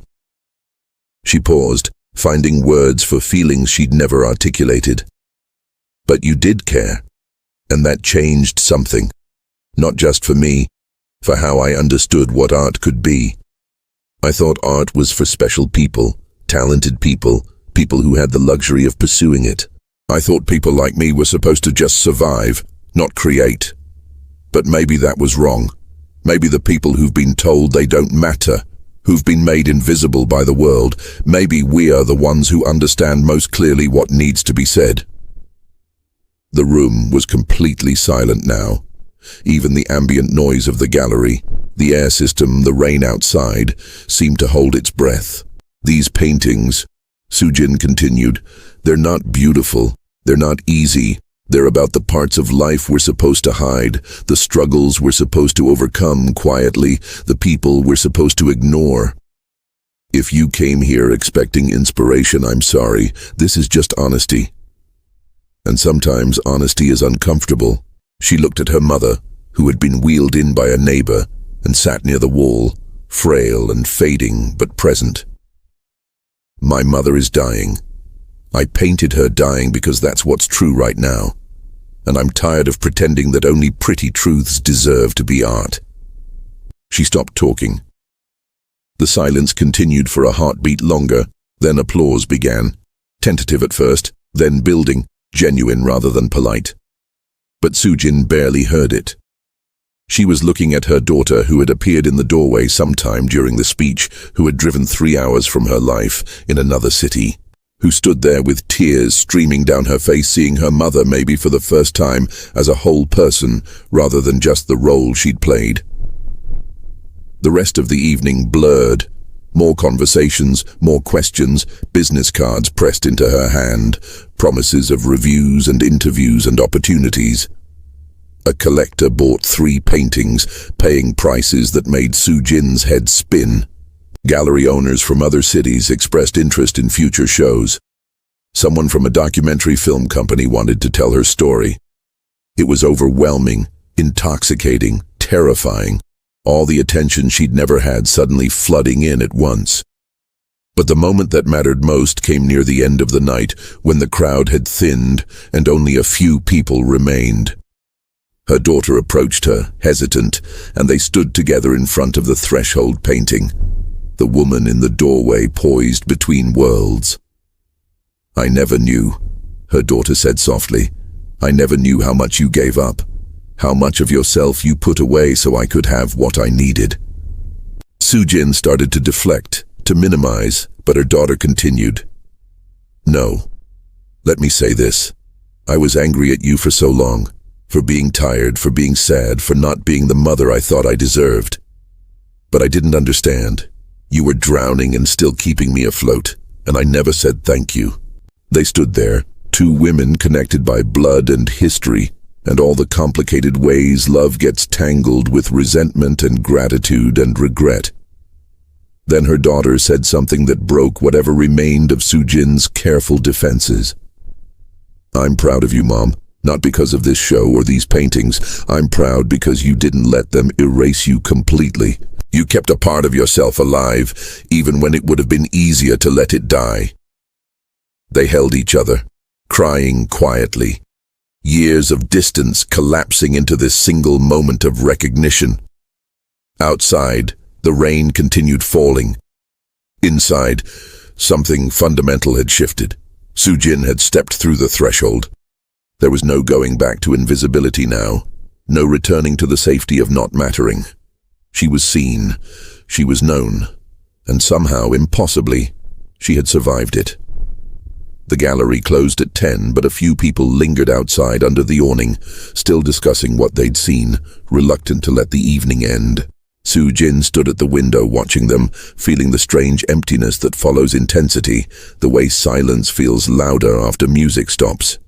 She paused, finding words for feelings she'd never articulated. "But you did care, and that changed something. Not just for me, for how I understood what art could be. I thought art was for special people, talented people, people who had the luxury of pursuing it. I thought people like me were supposed to just survive, not create. But maybe that was wrong. Maybe the people who've been told they don't matter, who've been made invisible by the world, maybe we are the ones who understand most clearly what needs to be said." The room was completely silent now. Even the ambient noise of the gallery, the air system, the rain outside, seemed to hold its breath. "These paintings," Soo-jin continued, "they're not beautiful, they're not easy. They're about the parts of life we're supposed to hide, the struggles we're supposed to overcome quietly, the people we're supposed to ignore. If you came here expecting inspiration, I'm sorry. This is just honesty. And sometimes honesty is uncomfortable." She looked at her mother, who had been wheeled in by a neighbor, and sat near the wall, frail and fading but present. "My mother is dying. I painted her dying because that's what's true right now. And I'm tired of pretending that only pretty truths deserve to be art." She stopped talking. The silence continued for a heartbeat longer, then applause began, tentative at first, then building, genuine rather than polite. But Soo-jin barely heard it. She was looking at her daughter, who had appeared in the doorway sometime during the speech, who had driven 3 hours from her life in another city, who stood there with tears streaming down her face, seeing her mother maybe for the first time as a whole person rather than just the role she'd played. The rest of the evening blurred. More conversations, more questions, business cards pressed into her hand, promises of reviews and interviews and opportunities. A collector bought 3 paintings, paying prices that made Soo-jin's head spin. Gallery owners from other cities expressed interest in future shows. Someone from a documentary film company wanted to tell her story. It was overwhelming, intoxicating, terrifying. All the attention she'd never had suddenly flooding in at once. But the moment that mattered most came near the end of the night, when the crowd had thinned and only a few people remained. Her daughter approached her, hesitant, and they stood together in front of the threshold painting. The woman in the doorway poised between worlds. "I never knew," her daughter said softly. "I never knew how much you gave up, how much of yourself you put away so I could have what I needed." Sujin started to deflect, to minimize, but her daughter continued. "No. Let me say this. I was angry at you for so long, for being tired, for being sad, for not being the mother I thought I deserved. But I didn't understand. You were drowning and still keeping me afloat, and I never said thank you." They stood there, two women connected by blood and history, and all the complicated ways love gets tangled with resentment and gratitude and regret. Then her daughter said something that broke whatever remained of Sujin's careful defenses. "I'm proud of you, Mom, not because of this show or these paintings. I'm proud because you didn't let them erase you completely. You kept a part of yourself alive, even when it would have been easier to let it die." They held each other, crying quietly. Years of distance collapsing into this single moment of recognition. Outside, the rain continued falling. Inside, something fundamental had shifted. Sujin had stepped through the threshold. There was no going back to invisibility now, no returning to the safety of not mattering. She was seen, she was known, and somehow, impossibly, she had survived it. The gallery closed at 10, but a few people lingered outside under the awning, still discussing what they'd seen, reluctant to let the evening end. Sujin stood at the window watching them, feeling the strange emptiness that follows intensity, the way silence feels louder after music stops.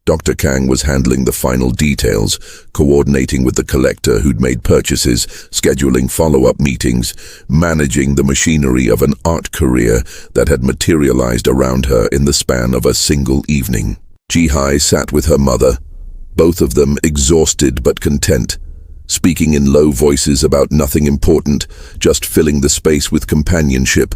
Dr. Kang was handling the final details, coordinating with the collector who'd made purchases, scheduling follow-up meetings, managing the machinery of an art career that had materialized around her in the span of a single evening. Jihai sat with her mother, both of them exhausted but content, speaking in low voices about nothing important, just filling the space with companionship.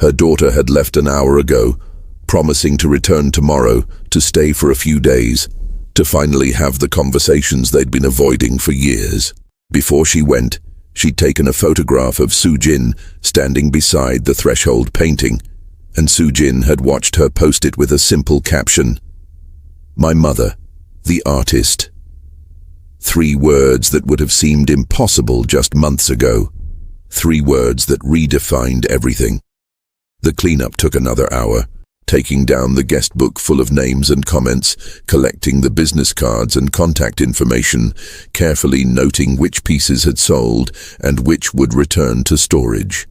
Her daughter had left an hour ago, promising to return tomorrow, to stay for a few days, to finally have the conversations they'd been avoiding for years. Before she went, she'd taken a photograph of Sujin standing beside the threshold painting, and Sujin had watched her post it with a simple caption, "My mother, the artist." 3 words that would have seemed impossible just months ago. 3 words that redefined everything. The cleanup took another hour, taking down the guest book full of names and comments, collecting the business cards and contact information, carefully noting which pieces had sold and which would return to storage.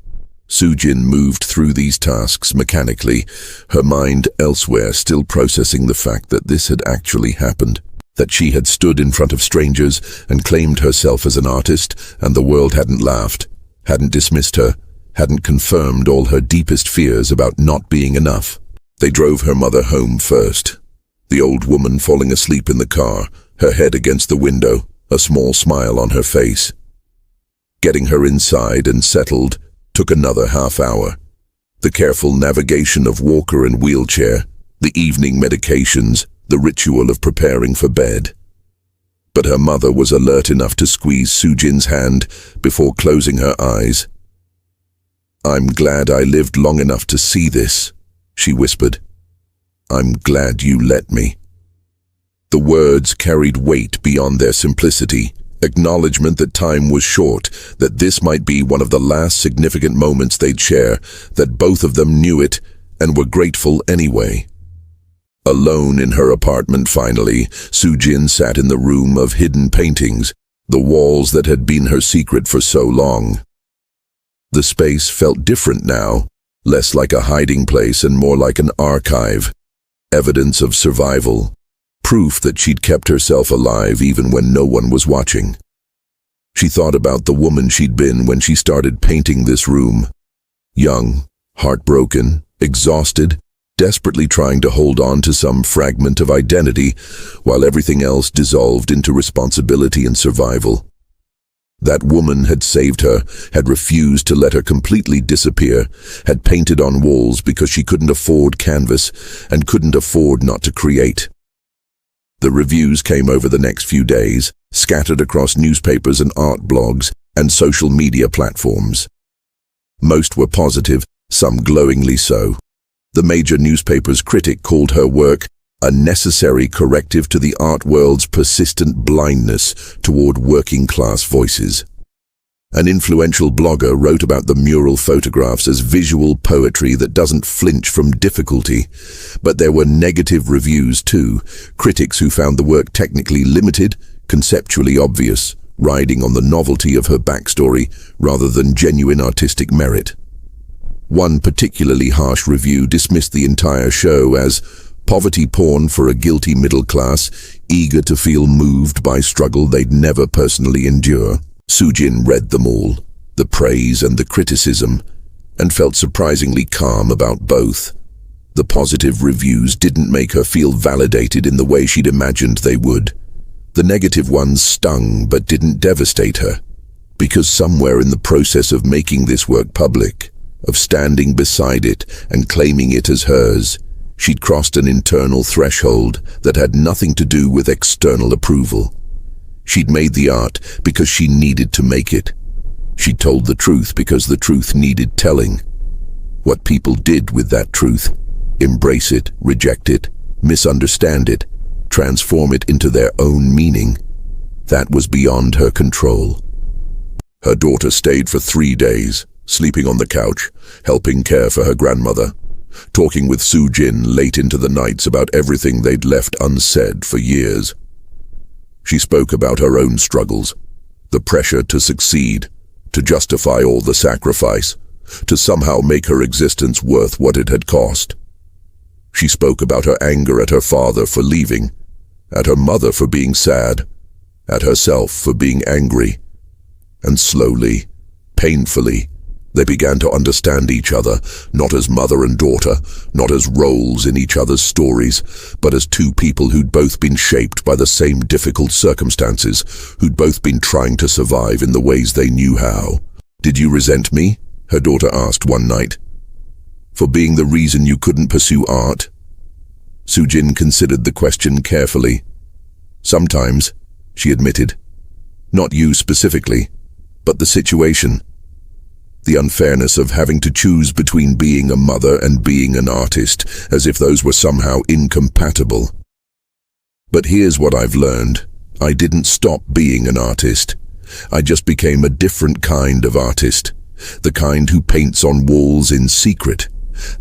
Sujin moved through these tasks mechanically, her mind elsewhere, still processing the fact that this had actually happened, that she had stood in front of strangers and claimed herself as an artist, and the world hadn't laughed, hadn't dismissed her, hadn't confirmed all her deepest fears about not being enough. They drove her mother home first, the old woman falling asleep in the car, her head against the window, a small smile on her face. Getting her inside and settled took another half hour. The careful navigation of walker and wheelchair, the evening medications, the ritual of preparing for bed. But her mother was alert enough to squeeze Sujin's hand before closing her eyes. "I'm glad I lived long enough to see this," she whispered. "I'm glad you let me." The words carried weight beyond their simplicity, acknowledgement that time was short, that this might be one of the last significant moments they'd share, that both of them knew it and were grateful anyway. Alone in her apartment finally, Sujin sat in the room of hidden paintings, the walls that had been her secret for so long. The space felt different now, less like a hiding place and more like an archive, evidence of survival, proof that she'd kept herself alive even when no one was watching. She thought about the woman she'd been when she started painting this room. Young, heartbroken, exhausted, desperately trying to hold on to some fragment of identity, while everything else dissolved into responsibility and survival. That woman had saved her, had refused to let her completely disappear, had painted on walls because she couldn't afford canvas and couldn't afford not to create. The reviews came over the next few days, scattered across newspapers and art blogs and social media platforms. Most were positive, some glowingly so. The major newspaper's critic called her work a necessary corrective to the art world's persistent blindness toward working-class voices. An influential blogger wrote about the mural photographs as visual poetry that doesn't flinch from difficulty. But there were negative reviews too, critics who found the work technically limited, conceptually obvious, riding on the novelty of her backstory rather than genuine artistic merit. One particularly harsh review dismissed the entire show as poverty porn for a guilty middle class, eager to feel moved by struggle they'd never personally endure. Soojin read them all, the praise and the criticism, and felt surprisingly calm about both. The positive reviews didn't make her feel validated in the way she'd imagined they would. The negative ones stung but didn't devastate her, because somewhere in the process of making this work public, of standing beside it and claiming it as hers, she'd crossed an internal threshold that had nothing to do with external approval. She'd made the art because she needed to make it. She told the truth because the truth needed telling. What people did with that truth, embrace it, reject it, misunderstand it, transform it into their own meaning, that was beyond her control. Her daughter stayed for 3 days, sleeping on the couch, helping care for her grandmother, talking with Soojin late into the nights about everything they'd left unsaid for years. She spoke about her own struggles, the pressure to succeed, to justify all the sacrifice, to somehow make her existence worth what it had cost. She spoke about her anger at her father for leaving, at her mother for being sad, at herself for being angry. And slowly, painfully, they began to understand each other, not as mother and daughter, not as roles in each other's stories, but as two people who'd both been shaped by the same difficult circumstances, who'd both been trying to survive in the ways they knew how. "Did you resent me?" her daughter asked one night. "For being the reason you couldn't pursue art?" Soojin considered the question carefully. "Sometimes," she admitted. "Not you specifically, but the situation. The unfairness of having to choose between being a mother and being an artist, as if those were somehow incompatible. But here's what I've learned. I didn't stop being an artist. I just became a different kind of artist. The kind who paints on walls in secret.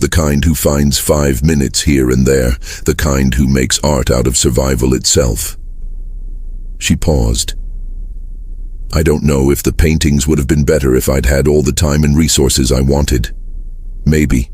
The kind who finds 5 minutes here and there. The kind who makes art out of survival itself." She paused. "I don't know if the paintings would have been better if I'd had all the time and resources I wanted. Maybe.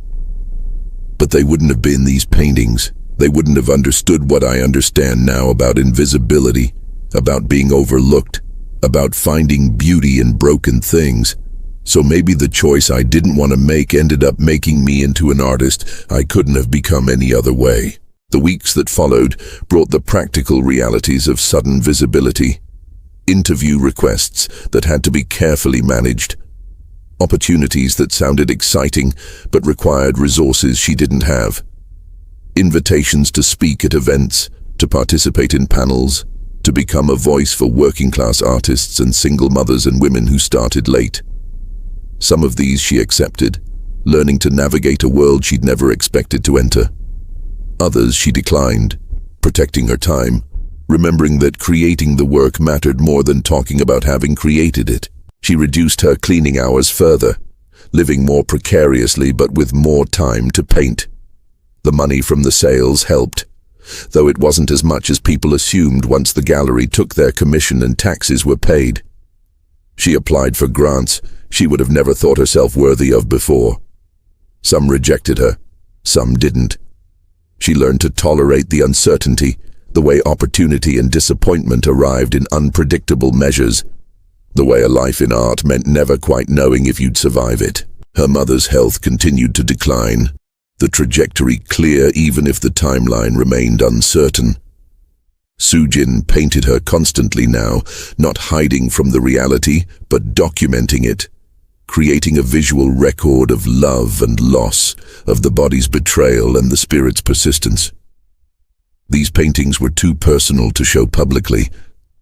But they wouldn't have been these paintings. They wouldn't have understood what I understand now about invisibility, about being overlooked, about finding beauty in broken things. So maybe the choice I didn't want to make ended up making me into an artist I couldn't have become any other way." The weeks that followed brought the practical realities of sudden visibility. Interview requests that had to be carefully managed. Opportunities that sounded exciting but required resources she didn't have. Invitations to speak at events, to participate in panels, to become a voice for working-class artists and single mothers and women who started late. Some of these she accepted, learning to navigate a world she'd never expected to enter. Others she declined, protecting her time, remembering that creating the work mattered more than talking about having created it. She reduced her cleaning hours further, living more precariously but with more time to paint. The money from the sales helped, though it wasn't as much as people assumed once the gallery took their commission and taxes were paid. She applied for grants she would have never thought herself worthy of before. Some rejected her, some didn't. She learned to tolerate the uncertainty, the way opportunity and disappointment arrived in unpredictable measures, the way a life in art meant never quite knowing if you'd survive it. Her mother's health continued to decline, the trajectory clear even if the timeline remained uncertain. Soojin painted her constantly now, not hiding from the reality, but documenting it, creating a visual record of love and loss, of the body's betrayal and the spirit's persistence. These paintings were too personal to show publicly,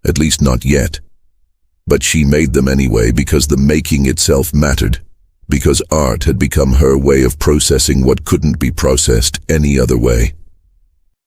at least not yet. But she made them anyway because the making itself mattered. because art had become her way of processing what couldn't be processed any other way.